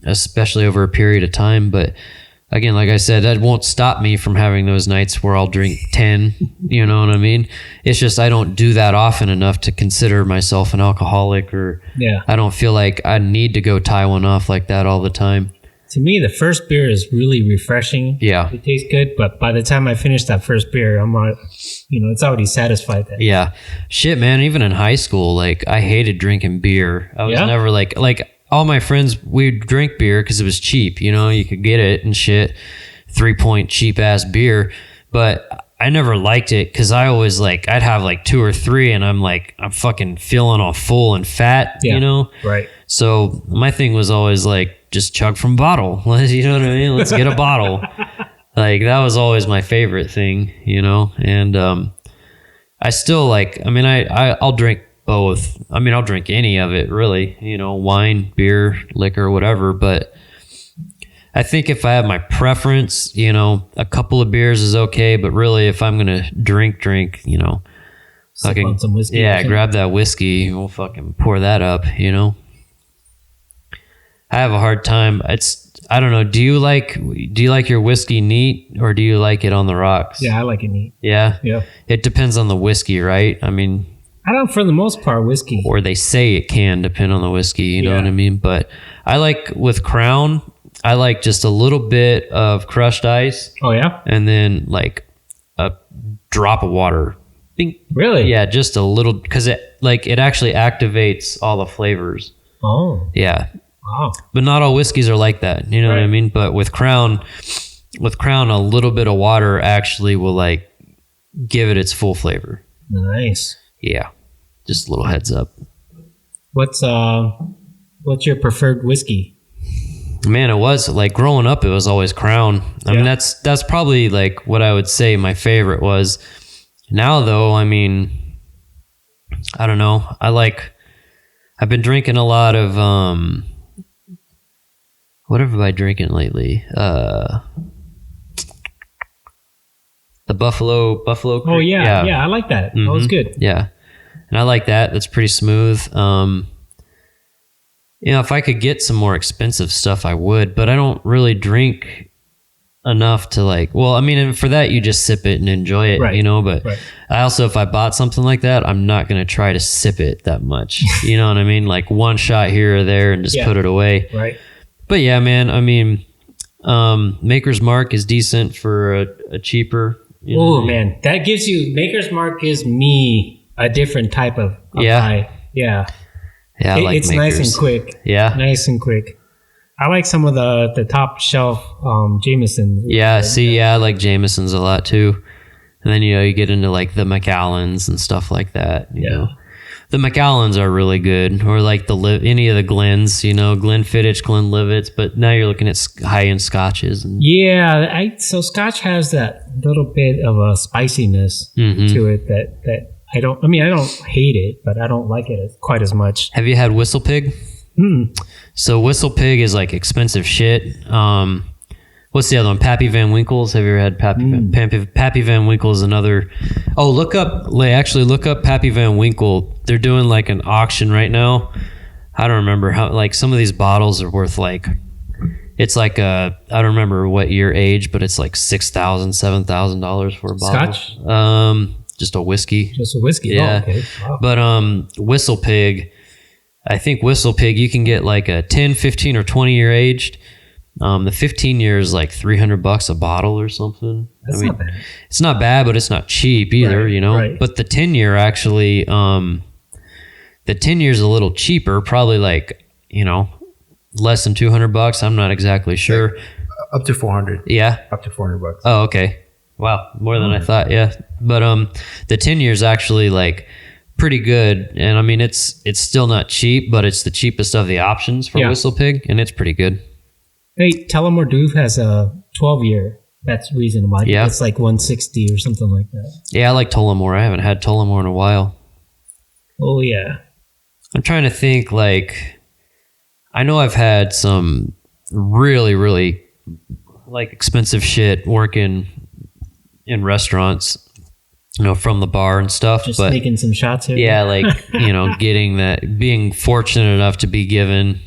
especially over a period of time. But again, like I said, that won't stop me from having those nights where I'll drink 10. You know what I mean? It's just I don't do that often enough to consider myself an alcoholic, or I don't feel like I need to go tie one off like that all the time. To me, the first beer is really refreshing. Yeah. It tastes good, but by the time I finish that first beer, I'm like, it's already satisfied. That. Yeah. Shit, man. Even in high school, like I hated drinking beer. I was never like all my friends, we'd drink beer because it was cheap. You know, you could get it and shit. 3-point cheap ass beer. But I never liked it because I always like, I'd have like 2 or 3 and I'm fucking feeling all full and fat, you know? Right. So my thing was always like, just chug from bottle. You know what I mean? Let's get a bottle. Like that was always my favorite thing, you know? And I still I'll drink both. I mean, I'll drink any of it really, you know, wine, beer, liquor, whatever. But I think if I have my preference, you know, a couple of beers is okay. But really, if I'm going to drink, you know, fucking, some whiskey, grab that whiskey. We'll fucking pour that up, you know? I have a hard time. I don't know. Do you like your whiskey neat or do you like it on the rocks? Yeah, I like it neat. Yeah? Yeah. It depends on the whiskey, right? I mean, I don't, for the most part, whiskey. or they say it can depend on the whiskey, you know what I mean? But I like with Crown, I like just a little bit of crushed ice. Oh, yeah? And then like a drop of water. Bing. Really? Yeah, just a little, because it actually activates all the flavors. Oh. Yeah. Wow. But not all whiskeys are like that. You know what I mean? But with Crown, a little bit of water actually will like give it its full flavor. Nice. Yeah. Just a little heads up. What's your preferred whiskey? Man, it was like growing up, it was always Crown. I mean, that's probably like what I would say my favorite was. Now though, I mean, I don't know. I've been drinking a lot of, what have I drinking lately? The Buffalo Creek. Oh yeah. I like that. Mm-hmm. That was good. Yeah. And I like that. That's pretty smooth. If I could get some more expensive stuff, I would, but I don't really drink enough to and for that, you just sip it and enjoy it, right. But I also, if I bought something like that, I'm not going to try to sip it that much. You know what I mean? Like one shot here or there and just put it away. Right. But yeah, man, I mean, Maker's Mark is decent for a cheaper. Oh man, that gives you, Maker's Mark gives me a different type of high. Yeah. Yeah, it's Makers. nice and quick. Yeah. Nice and quick. I like some of the top shelf Jameson. Yeah, I like Jameson's a lot too. And then, you get into like the Macallans and stuff like that. You know. The Macallans are really good. Or like any of the Glens, Glenfiddich, Glenlivets. But now you're looking at high-end scotches. So Scotch has that little bit of a spiciness to it that I don't hate it, but I don't like it quite as much. Have you had Whistle Pig? So Whistle Pig is like expensive shit. What's the other one? Pappy Van Winkle's. Have you ever had Pappy Van Winkle is another. Oh, look up Pappy Van Winkle. They're doing like an auction right now. I don't remember how, like some of these bottles are worth like, it's like I don't remember what year age, but it's like $6,000, $7,000 for a bottle. Scotch? Just a whiskey. Yeah. Oh, okay. Wow. But Whistle Pig, I think Whistle Pig, you can get like a 10, 15, or 20 year aged. The 15 year is like $300 a bottle or something. That's not bad. It's not bad, but it's not cheap either, Right. But the 10 year actually, the 10 year is a little cheaper, probably like, less than $200. I'm not exactly sure. Up to 400. Yeah. Up to $400. Oh, okay. Wow, more than I thought. Yeah, but the 10 year is actually like pretty good, and I mean it's still not cheap, but it's the cheapest of the options for Whistle Pig, and it's pretty good. Hey, Tullamore Dew has a 12-year. That's reasonable. It's like 160 or something like that. Yeah, I like Tullamore. I haven't had Tullamore in a while. Oh yeah. I'm trying to think. Like, I know I've had some really, really like expensive shit working in restaurants, from the bar and stuff. Just but making some shots here. Yeah, like, getting that, being fortunate enough to be given,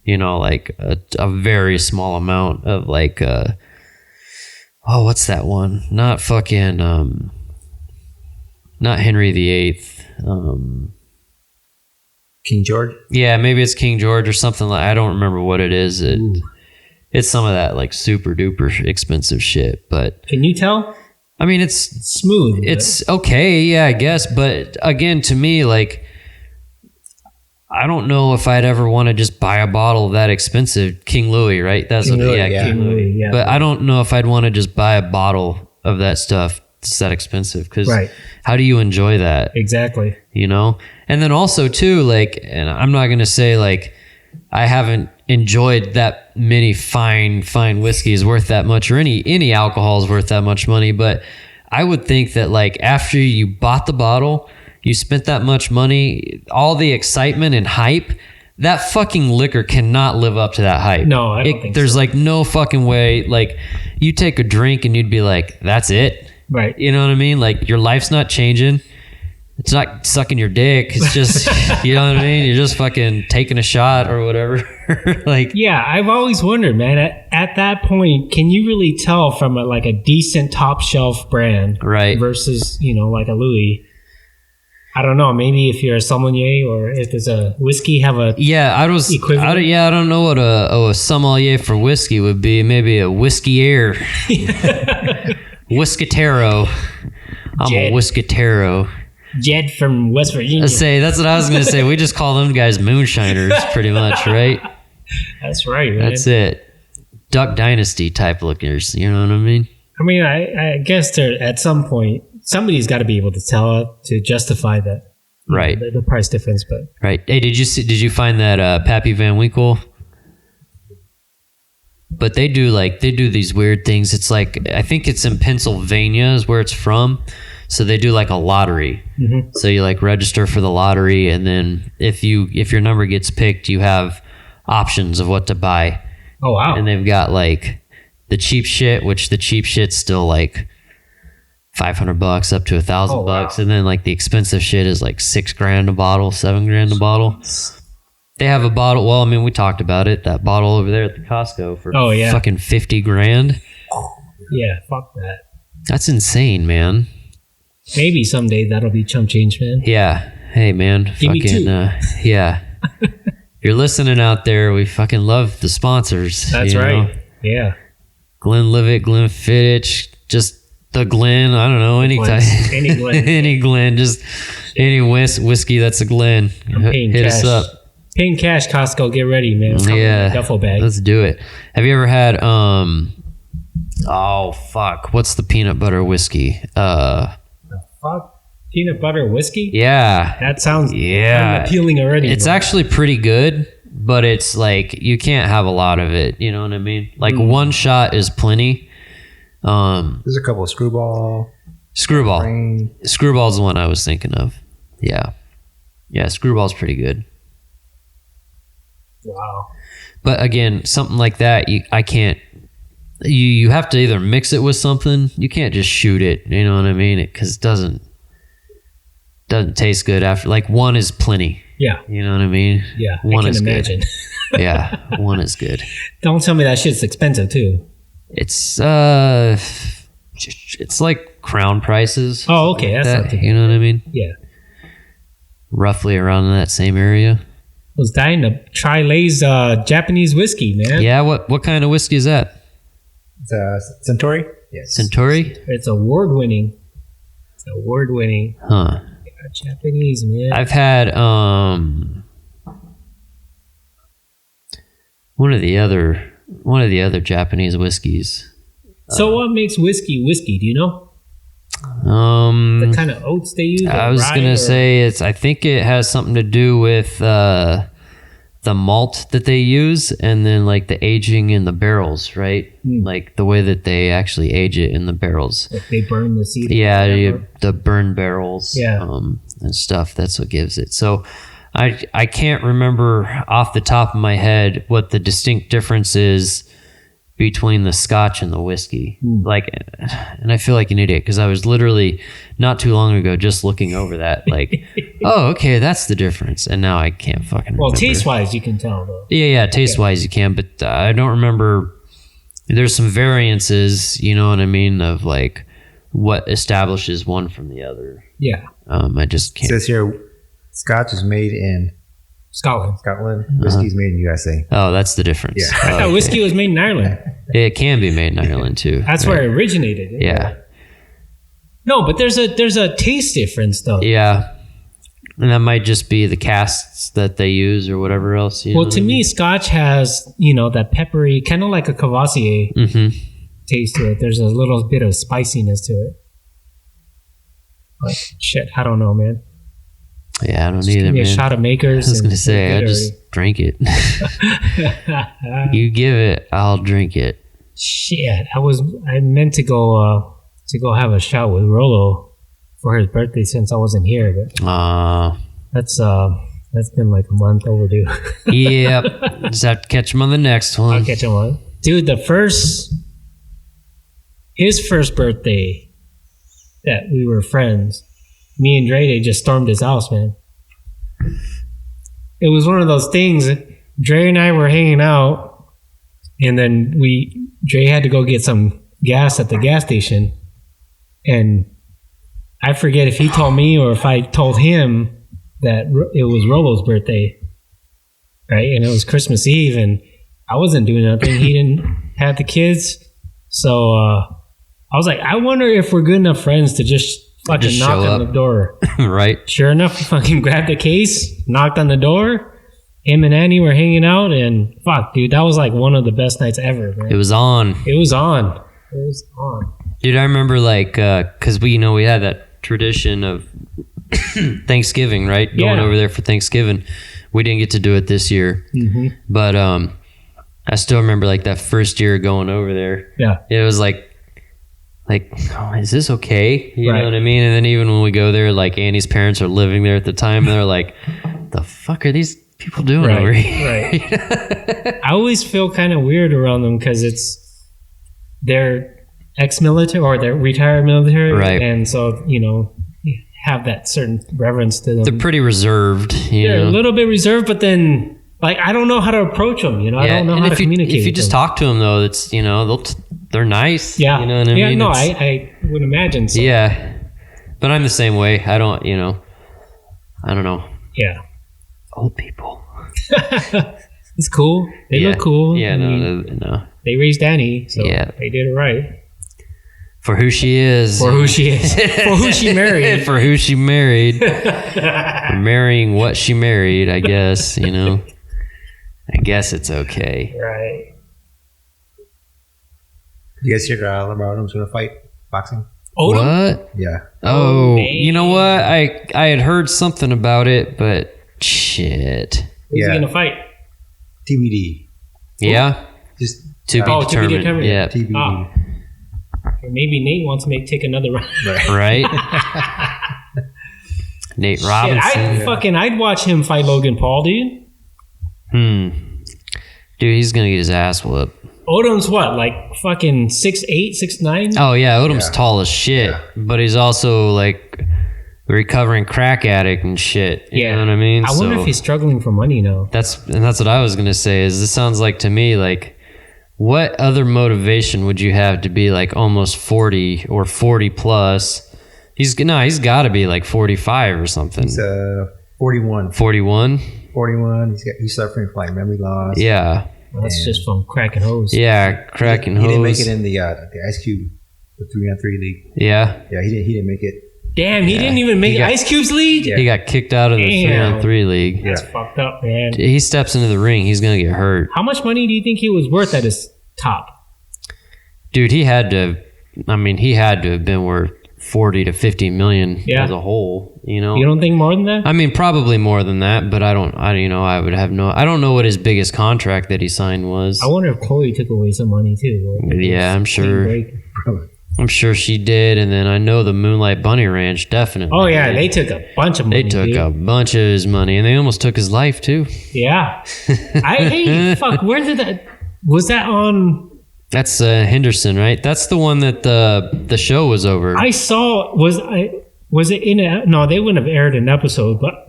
like a very small amount of like, what's that one? Not fucking, not Henry VIII. King George? Yeah, maybe it's King George or something like, I don't remember what it is. It's some of that like super duper expensive shit, but can you tell? I mean, it's smooth. It's okay, yeah, I guess. But again, to me, like, I don't know if I'd ever want to just buy a bottle of that expensive King Louis, right? That's King Louis. Yeah. But I don't know if I'd want to just buy a bottle of that stuff that's that expensive, because how do you enjoy that? Exactly. And then also too, like, and I'm not gonna say like I haven't enjoyed that many fine whiskeys worth that much, or any alcohol is worth that much money, but I would think that like after you bought the bottle, you spent that much money, all the excitement and hype, that fucking liquor cannot live up to that hype. No, I don't think there's so. like no fucking way. Like, you take a drink and you'd be like, that's it. Right. You know what I mean? Like, your life's not changing. It's not sucking your dick. It's just, you know what I mean? You're just fucking taking a shot or whatever. Like, yeah, I've always wondered, man, at that point, can you really tell from a decent top shelf brand right, versus, like a Louis? I don't know. Maybe if you're a sommelier or if there's a whiskey, have a equivalent. I don't know what a sommelier for whiskey would be. Maybe a whiskier, whiskatero. I'm a whiskatero. Jed from West Virginia. That's what I was going to say. We just call them guys moonshiners, pretty much, right? That's right, man. That's it. Duck Dynasty type lookers. You know what I mean? I mean, I guess there at some point somebody's got to be able to tell it to justify that, right? The price difference, but right. Hey, did you find that Pappy Van Winkle? But they do these weird things. It's like, I think it's in Pennsylvania is where it's from. So they do like a lottery. Mm-hmm. So you like register for the lottery, and then if your number gets picked, you have options of what to buy. Oh wow! And they've got like the cheap shit, which the cheap shit's still like $500 up to $1,000 bucks, and then like the expensive shit is like $6,000 a bottle, $7,000 a bottle. They have a bottle. Well, I mean, we talked about it. That bottle over there at the Costco for fucking $50,000. Yeah, fuck that. That's insane, man. Maybe someday that'll be chump change, man. Yeah. Hey, man. Give me two. Yeah. If you're listening out there, we fucking love the sponsors. That's right. Know? Yeah. Glenlivet, Glenfiddich, just the Glen. I don't know, any type. Any Glen. Any Glen. Just any whiskey that's a Glen. Hit us up. Paying cash, Costco. Get ready, man. Yeah. Duffel bag. Let's do it. Have you ever had, what's the peanut butter whiskey? Fuck? Peanut butter whiskey? Yeah. That sounds appealing already. It's actually pretty good, but it's like you can't have a lot of it. You know what I mean? Like one shot is plenty. There's a couple of Screwball. Screwball's the one I was thinking of. Yeah. Yeah, Screwball's pretty good. Wow. But again, something like that, I can't. You have to either mix it with something. You can't just shoot it. You know what I mean? Because it doesn't taste good after. Like one is plenty. Yeah. You know what I mean? Yeah. One I can is imagine. Good. Yeah. One is good. Don't tell me that shit's expensive too. It's like Crown prices. Oh, okay. That's that, you know what I mean? Yeah. Roughly around that same area. I was dying to try Lay's Japanese whiskey, man. Yeah. What kind of whiskey is that? It's Centauri? Yes. Centauri? It's award-winning. Huh. Yeah, Japanese, man. I've had one of the other Japanese whiskeys. So what makes whiskey? Do you know? The kind of oats they use? I was going to say I think it has something to do with the malt that they use, and then like the aging in the barrels, right? Like the way that they actually age it in the barrels. Like they burn the seed. Yeah, the burn barrels. Yeah. And stuff. That's what gives it. So I can't remember off the top of my head what the distinct difference is between the Scotch and the whiskey. Like, and I feel like an idiot because I was literally not too long ago just looking over that. Like, oh, okay, that's the difference. And now I can't fucking remember. Well, taste-wise, you can tell, though. Yeah, taste-wise you can, but I don't remember. There's some variances, you know what I mean, of like what establishes one from the other. Yeah. I just can't. It says here, Scotch is made in Scotland. Whiskey's made in USA. Oh, that's the difference. Yeah. I thought whiskey was made in Ireland. It can be made in Ireland too. That's where it originated. Yeah. No, but there's a taste difference though. Yeah. And that might just be the casks that they use or whatever else. Well, to me, Scotch has, that peppery, kind of like a Cavassier taste to it. There's a little bit of spiciness to it. But shit, I don't know, man. Yeah, I don't just either, give me man. a shot of Makers. I was going to say, I just drink it. You give it, I'll drink it. Shit, I meant to go have a shot with Rolo for his birthday since I wasn't here, but that's been like a month overdue. Yep, just have to catch him on the next one. I'll catch him on. Dude, his first birthday that we were friends, me and Dre, they just stormed his house, man. It was one of those things. Dre and I were hanging out, and then Dre had to go get some gas at the gas station, and I forget if he told me or if I told him that it was Rolo's birthday, right? And it was Christmas Eve, and I wasn't doing nothing. He didn't have the kids, so I was like, I wonder if we're good enough friends to just fucking knock on the door. Right. Sure enough, fucking grabbed the case, knocked on the door. Him and Annie were hanging out, and fuck, dude, that was like one of the best nights ever, man. It was on. It was on. It was on. Dude, I remember like, cause we had that tradition of Thanksgiving, right? Going over there for Thanksgiving. We didn't get to do it this year, but I still remember like that first year going over there. Yeah, it was like, oh, is this okay? You know what I mean? And then even when we go there, like Annie's parents are living there at the time, and they're like, the fuck are these people doing over here? Right. I always feel kind of weird around them because they're ex-military or they're retired military, right? And so have that certain reverence to them. They're pretty reserved. They're a little bit reserved, but then like I don't know how to approach them. I don't know how to communicate. If you just talk to them though, it's they're nice. Yeah, you know what I mean? No, I would imagine so. Yeah, but I'm the same way. I don't know. Yeah. Old people. It's cool. They look cool. Yeah, no. They raised Annie, so they did it right. For who she is. For who she is. For who she married. For who she married. For marrying what she married, I guess, I guess it's okay. Right. You guys hear Lamar Odom's going to fight boxing? Odom? What? Yeah. Oh, you know what? I had heard something about it, but shit. Who's he going to fight? TBD. Yeah? Just to be determined. Yeah. TBD. Oh. Maybe Nate wants to take another round. Right? Nate Robinson. I'd watch him fight Logan Paul, dude. Dude, he's going to get his ass whooped. Odom's what, like fucking 6'8", 6'9"? Oh, yeah, Odom's tall as shit, but he's also like a recovering crack addict and shit. You know what I mean? I wonder if he's struggling for money now. That's what I was going to say, is this sounds like to me like, what other motivation would you have to be like almost 40 or 40 plus? He's got to be like 45 or something. He's 41. 41? 41. He's suffering from like memory loss. Yeah. Well, that's just from cracking hose. Yeah, cracking hose. He didn't make it in the Ice Cube, the 3-on-3 league. Yeah. Yeah, he didn't make it. Damn, he didn't even make Ice Cube's league? Yeah. He got kicked out of the 3-on-3 league. That's fucked up, man. He steps into the ring, he's going to get hurt. How much money do you think he was worth at his top? Dude, he had to have been worth 40 to 50 million as a whole, You don't think more than that? I mean, probably more than that, but I don't know what his biggest contract that he signed was. I wonder if Chloe took away some money too. Yeah, I'm sure. I'm sure she did, and then I know the Moonlight Bunny Ranch definitely. Oh yeah, they took a bunch of money. They took a bunch of his money, and they almost took his life too. Yeah. Where did that? Was that on? That's Henderson, right? That's the one that the show was over. I saw. Was it in a? No, they wouldn't have aired an episode, but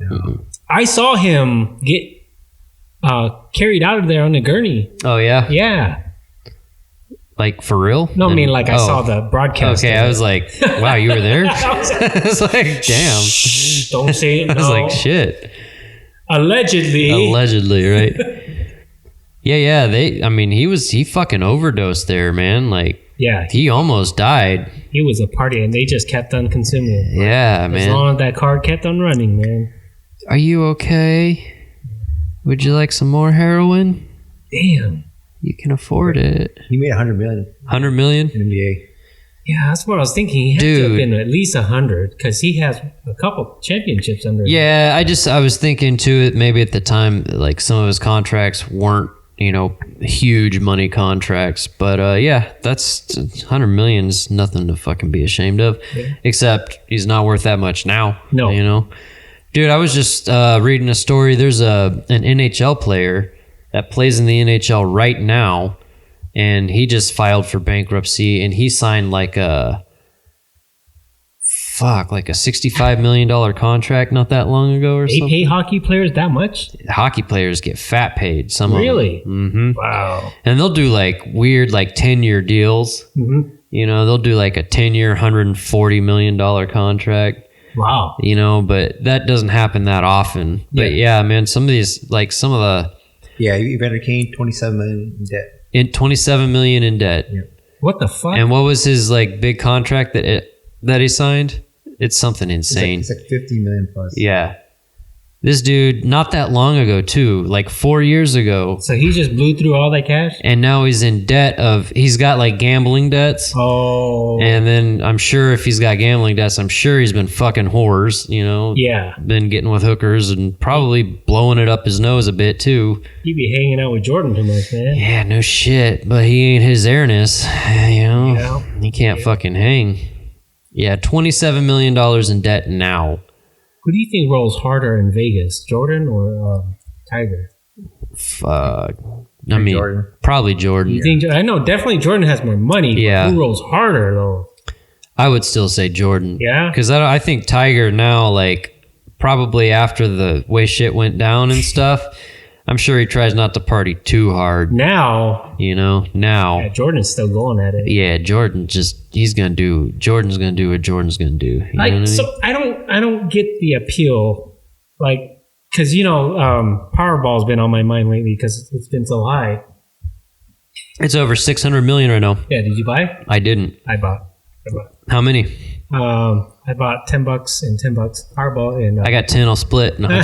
I saw him get carried out of there on a gurney. Oh yeah. Yeah. Like for real? No, I mean like I saw the broadcast. Okay, I was like, wow, you were there? I was like, damn. Shh, don't say it. No. I was like, shit. Allegedly, right? Yeah. He fucking overdosed there, man. Like, yeah, he almost died. He was a party, and they just kept on consuming it. Yeah, man. As long as that car kept on running, man. Are you okay? Would you like some more heroin? Damn. You can afford it. He made $100 million. 100 million? In NBA. Yeah, that's what I was thinking. He had to have been at least 100 because he has a couple championships under him. Yeah, I was thinking too, maybe at the time, like some of his contracts weren't, huge money contracts. But yeah, that's 100 million is nothing to fucking be ashamed of. Yeah. Except he's not worth that much now. No. Dude, I was just reading a story. There's an NHL player that plays in the NHL right now, and he just filed for bankruptcy, and he signed like a like a $65 million contract not that long ago or They something. pay hockey players that much? Hockey players get fat paid. Some Really? of them. Mm-hmm. Wow. And they'll do like weird, like 10-year deals. Mm-hmm. You know, they'll do like a 10-year, $140 million contract. Wow. You know, but that doesn't happen that often. But yeah, man, some of these, like some of the... Yeah, Evander Kane, 27 million in debt. In 27 million in debt. Yeah. What the fuck? And what was his like big contract that he signed? It's something insane. It's like 50 million plus. Yeah. This dude, not that long ago too, like 4 years ago. So he just blew through all that cash? And now he's in debt he's got like gambling debts. Oh. And then I'm sure if he's got gambling debts, I'm sure he's been fucking whores, you know? Yeah. Been getting with hookers and probably blowing it up his nose a bit too. He be hanging out with Jordan too much, man. Yeah, no shit. But he ain't his airness, you know? Yeah. He can't fucking hang. Yeah, $27 million in debt now. Who do you think rolls harder in Vegas, Jordan or Tiger? Fuck. I mean, Jordan. probably Jordan. You think? I know definitely Jordan has more money. But Yeah. who rolls harder though? I would still say Jordan. Yeah? Because I think Tiger now, like, probably after the way shit went down and stuff, I'm sure he tries not to party too hard. Now, You know, now. yeah, Jordan's still going at it. Yeah, Jordan's gonna do what Jordan's gonna do. You know what I mean? So I don't get the appeal, like, because Powerball's been on my mind lately because it's been so high. It's over 600 million right now. Yeah, did you buy? I didn't. I bought. How many? I bought $10 and $10 Powerball, and I got 10. I'll split. No. The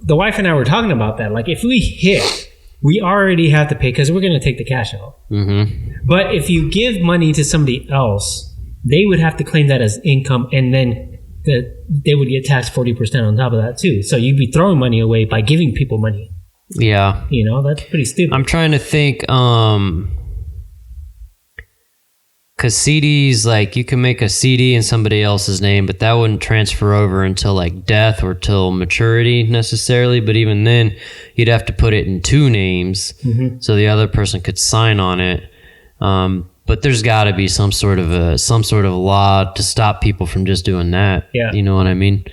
wife and I were talking about that. Like, if we hit, we already have to pay because we're going to take the cash out. Mm-hmm. But if you give money to somebody else, they would have to claim that as income, and then they would get taxed 40% on top of that too. So you'd be throwing money away by giving people money. Yeah. That's pretty stupid. I'm trying to think. Because CDs, like, you can make a CD in somebody else's name, but that wouldn't transfer over until like death or till maturity necessarily. But even then, you'd have to put it in two names so the other person could sign on it. But there's got to be some sort of law to stop people from just doing that. Yeah. You know what I mean?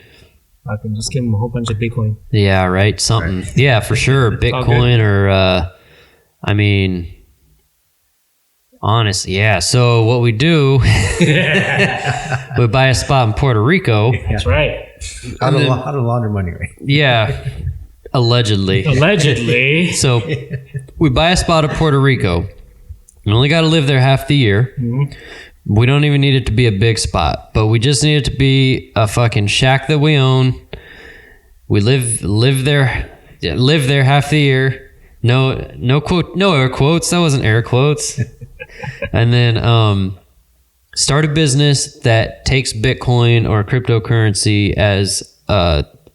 I can just give them a whole bunch of Bitcoin. Yeah, right. Something. Right. Yeah, for sure. Bitcoin or, honestly, yeah. So what we do, we buy a spot in Puerto Rico. That's right. How to launder money, right? Yeah, allegedly. Allegedly. So we buy a spot in Puerto Rico. We only got to live there half the year. Mm-hmm. We don't even need it to be a big spot, but we just need it to be a fucking shack that we own. We live there half the year. No air quotes. That wasn't air quotes. And then start a business that takes Bitcoin or cryptocurrency as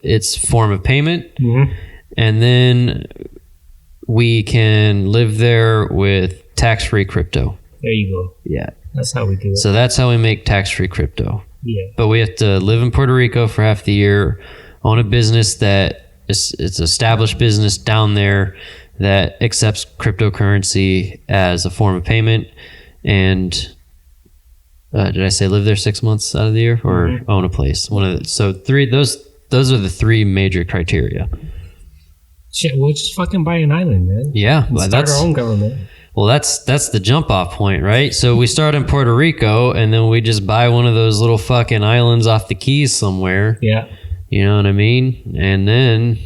its form of payment. Mm-hmm. And then we can live there with tax-free crypto. There you go. Yeah. That's how we do it. So that's how we make tax-free crypto. Yeah. But we have to live in Puerto Rico for half the year, own a business that it's established business down there that accepts cryptocurrency as a form of payment. And did I say live there 6 months out of the year or own a place? Those are the three major criteria. Shit, we'll just fucking buy an island, man. Yeah. Start our own government. Well, that's the jump off point, right? So we start in Puerto Rico and then we just buy one of those little fucking islands off the Keys somewhere. Yeah. You know what I mean? And then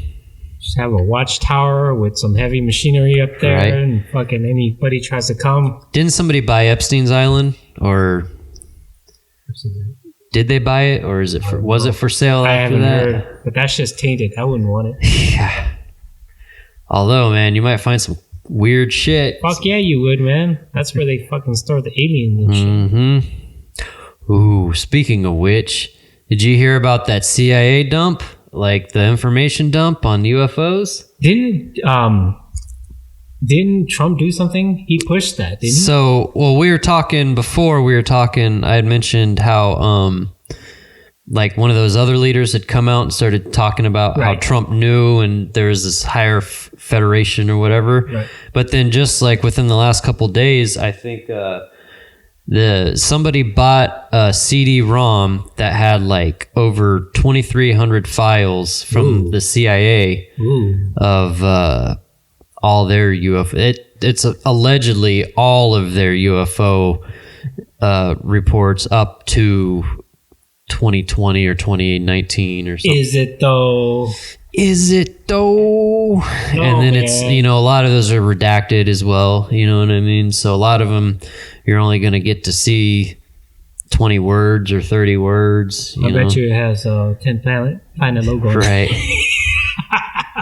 just have a watchtower with some heavy machinery up there, right? And fucking anybody tries to come. Didn't somebody buy Epstein's Island, or did they buy it, or was it for sale after that? Heard, but that's just tainted. I wouldn't want it. Yeah. Although, man, you might find some weird shit. Fuck yeah, you would, man. That's where they fucking store the aliens and shit. Mm-hmm. Ooh, speaking of which, did you hear about that CIA dump? Like the information dump on UFOs? Didn't Trump do something? He pushed that, didn't he? So, well, I had mentioned how like one of those other leaders had come out and started talking about how Trump knew and there was this higher federation or whatever. Right. But then just like within the last couple of days, I think Somebody bought a CD-ROM that had like over 2,300 files from the CIA of all their UFO. It's allegedly all of their UFO reports up to 2020 or 2019 or something. Is it though? No, and then it's, a lot of those are redacted as well. You know what I mean? So a lot of them, you're only going to get to see 20 words or 30 words. I bet you it has 10 Planet logo. Right.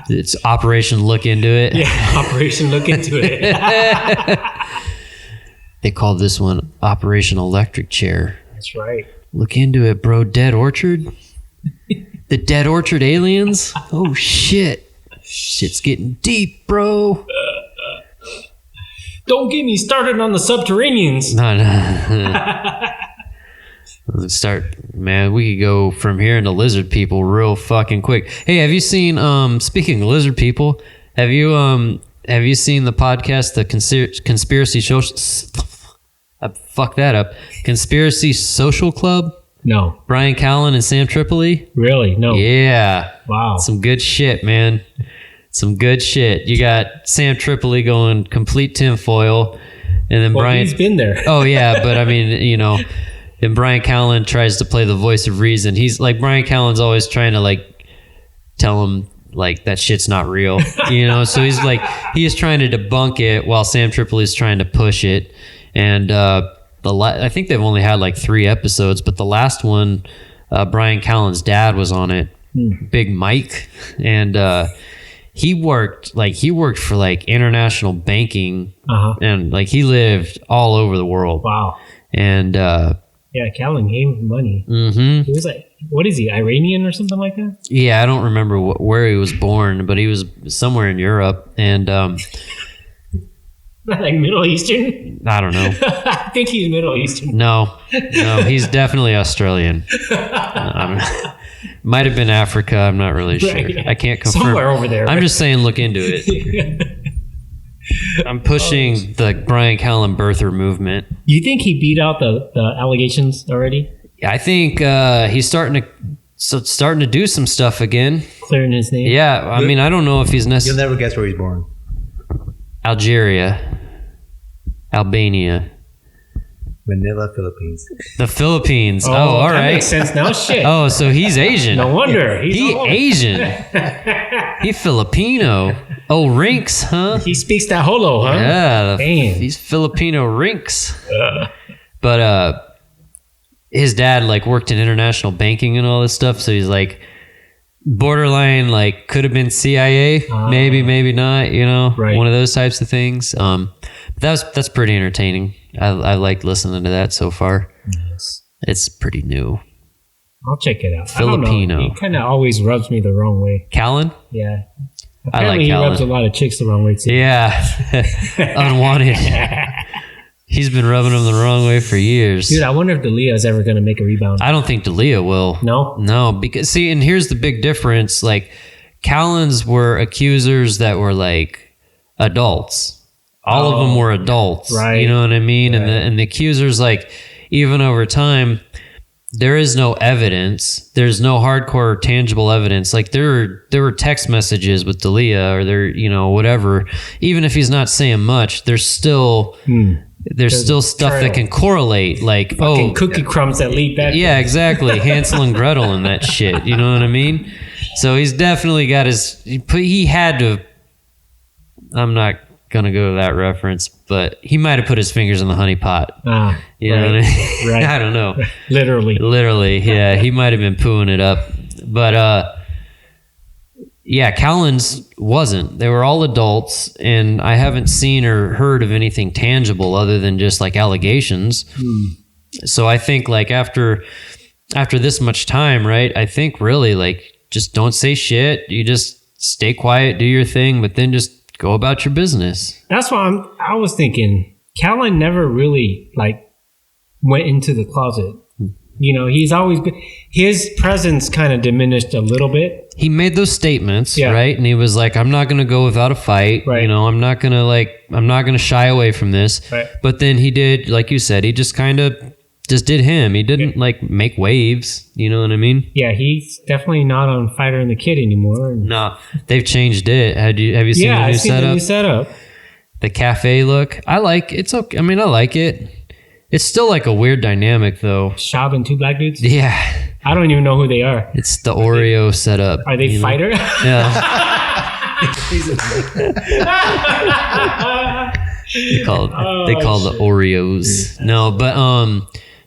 It's Operation Look Into It. Yeah, Operation Look Into It. They called this one Operation Electric Chair. That's right. Look into it, bro. Dead Orchard? The Dead Orchard aliens? Oh, shit. Shit's getting deep, bro. Don't get me started on the subterraneans. No. Let's start, man. We could go from here into lizard people real fucking quick. Hey, have you seen? Speaking of lizard people, have you seen the podcast, the Conspiracy Social? I fucked that up. Conspiracy Social Club. No. Brian Callen and Sam Tripoli. Really? No. Yeah. Wow. Some good shit, man. Some good shit. You got Sam Tripoli going complete tinfoil, and then Brian. He's been there. Oh yeah, but I mean, and Brian Callen tries to play the voice of reason. He's like, Brian Callen's always trying to like tell him like that shit's not real, So he's like, he is trying to debunk it while Sam Tripoli's trying to push it. And I think they've only had like 3 episodes, but the last one, Brian Callen's dad was on it, Big Mike, and he worked for like international banking, and like he lived all over the world. Wow. And yeah, Callen gave him money. Mm-hmm. He was like, what is he, Iranian or something like that? Yeah, I don't remember where he was born, but he was somewhere in Europe, and like Middle Eastern? I don't know. I think he's Middle Eastern. No, he's definitely Australian. I don't know. Might have been Africa. I'm not really sure. Right. I can't confirm. Somewhere over there. I'm just saying, look into it. I'm pushing the Brian Callen birther movement. You think he beat out the allegations already? I think he's starting to do some stuff again. Clearing his name? Yeah, I mean, I don't know if he's necessarily... You'll never guess where he's born. Algeria. Albania. Manila, Philippines. The Philippines. Oh, all that right. Makes sense now. Shit. Oh, so he's Asian. No wonder. He Asian. He Filipino. Oh, Rinks, huh? He speaks that holo, huh? Yeah. Damn. He's Filipino Rinks. But his dad like worked in international banking and all this stuff, so he's like borderline like could have been CIA, maybe not, right. One of those types of things. But that's pretty entertaining. I like listening to that so far. Yes. It's pretty new. I'll check it out. Filipino. I don't know. He kind of always rubs me the wrong way. Callen? Yeah. I like Apparently he Callen. rubs a lot of chicks the wrong way too. Yeah. Unwanted. He's been rubbing them the wrong way for years. Dude, I wonder if D'Elia is ever going to make a rebound. I don't think D'Elia will. No? Because see, and here's the big difference. Like, Callen's were accusers that were like adults. All of them were adults. Right. You know what I mean? Right. And the accusers, like, even over time, there is no evidence. There's no hardcore tangible evidence. Like there were text messages with D'Elia or there, whatever. Even if he's not saying much, there's still stuff that can correlate. Like fucking cookie crumbs that lead back. Yeah, exactly. Hansel and Gretel and that shit. You know what I mean? So he's definitely got he had to. I'm not gonna go to that reference, but he might have put his fingers in the honey pot. You know what I mean? Right. I don't know. Literally, yeah. He might have been pooing it up, but yeah, Callen's wasn't. They were all adults, and I haven't seen or heard of anything tangible other than just like allegations. So I think like after this much time, right? I think really like just don't say shit. You just stay quiet, do your thing, but then just go about your business. That's why I was thinking Callen never really like went into the closet. He's always been, his presence kind of diminished a little bit. He made those statements, right? And he was like, I'm not going to go without a fight. Right. You know, I'm not going to shy away from this. Right. But then he did, like you said, he just kind of just did him. He didn't like make waves. You know what I mean? Yeah, he's definitely not on Fighter and the Kid anymore. No, they've changed it. Have you seen the new setup? The new setup. The cafe look. I like it's okay. I mean, I like it. It's still like a weird dynamic though. Shab and two black dudes? Yeah. I don't even know who they are. It's the Oreo setup. Are they Fighter? Yeah. they call the Oreos. No, but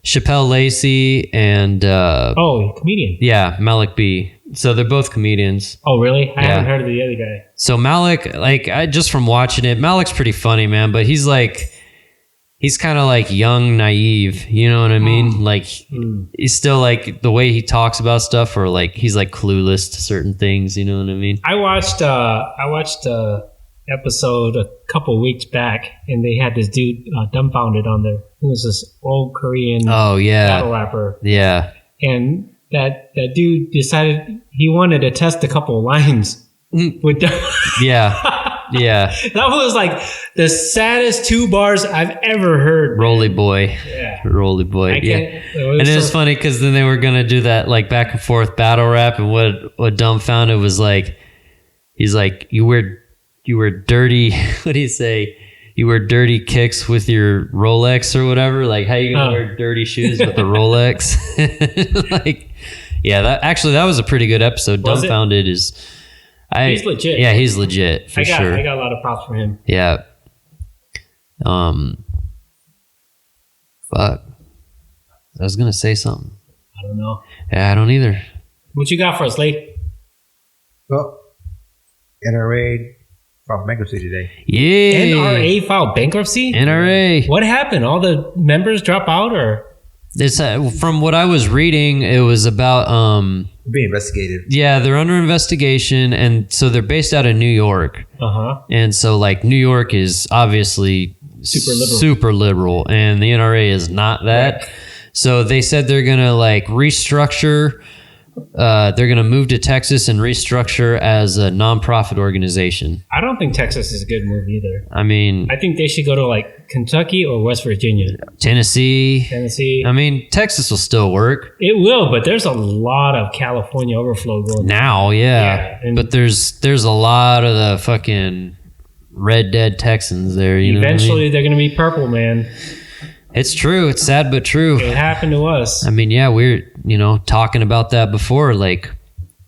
Chappelle Lacey and comedian. Yeah, Malik B. So they're both comedians. Oh, really? I haven't heard of the other guy. So Malik, like, I just from watching it, Malik's pretty funny, man. But he's kind of like young, naive. You know what I mean? Like, he's still like the way he talks about stuff, or like he's like clueless to certain things. You know what I mean? I watched a episode a couple weeks back, and they had this dude Dumbfounded on there. He was this old Korean battle rapper. Yeah. And that dude decided he wanted to test a couple of lines with Yeah. That was like the saddest 2 bars I've ever heard. Roly boy. Yeah. Roly boy. Yeah. And it was funny because then they were going to do that like back and forth battle rap, and what Dumbfounded was like, he's like, you wear dirty, what do you say? You wear dirty kicks with your Rolex or whatever. Like, how you gonna wear dirty shoes with a Rolex? Like, yeah, that was a pretty good episode. Was Dumbfounded he's legit. Yeah, he's legit for sure. I got a lot of props for him. Yeah. Fuck. I was gonna say something. I don't know. Yeah, I don't either. What you got for us, Lee? Well, NRA filed bankruptcy today. Yeah. NRA filed bankruptcy? NRA. What happened? All the members drop out, or? It's from what I was reading, it was about being investigated. Yeah, they're under investigation, and so they're based out of New York. And so like New York is obviously super liberal, and the NRA is not that. Right. So they said they're gonna like restructure. They're going to move to Texas and restructure as a nonprofit organization. I don't think Texas is a good move either. I mean, I think they should go to like Kentucky or West Virginia. Tennessee. I mean, Texas will still work. It will, but there's a lot of California overflow going now. Yeah, but there's a lot of the fucking Red Dead Texans there. You eventually, know what I mean? They're going to be purple, man. It's true. It's sad, but true. It happened to us. I mean, yeah, we're, talking about that before. Like,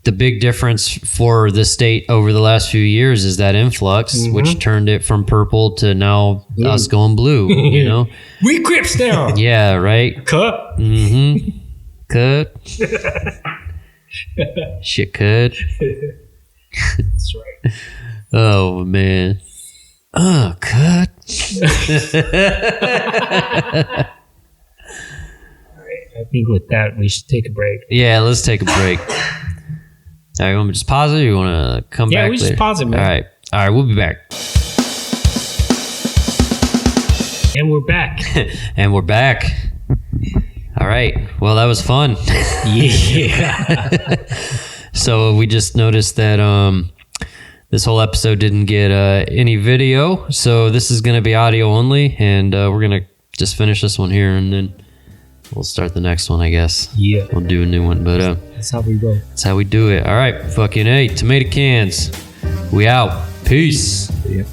the big difference for the state over the last few years is that influx, which turned it from purple to now us going blue, We Crips down. Yeah, right? Cut. Cut. Shit cut. That's right. Oh, man. Oh, cut. All right. I think with that, we should take a break. Yeah, let's take a break. All right, you want me to just pause it, or you want to come back later? Yeah, we just pause it, man. All right, we'll be back. And we're back. And we're back. All right. Well, that was fun. Yeah. So we just noticed that this whole episode didn't get any video, so this is going to be audio only, and we're going to just finish this one here, and then we'll start the next one, I guess. Yeah. We'll do a new one, but that's how we go. That's how we do it. All right, fucking A, tomato cans. We out. Peace. Yeah.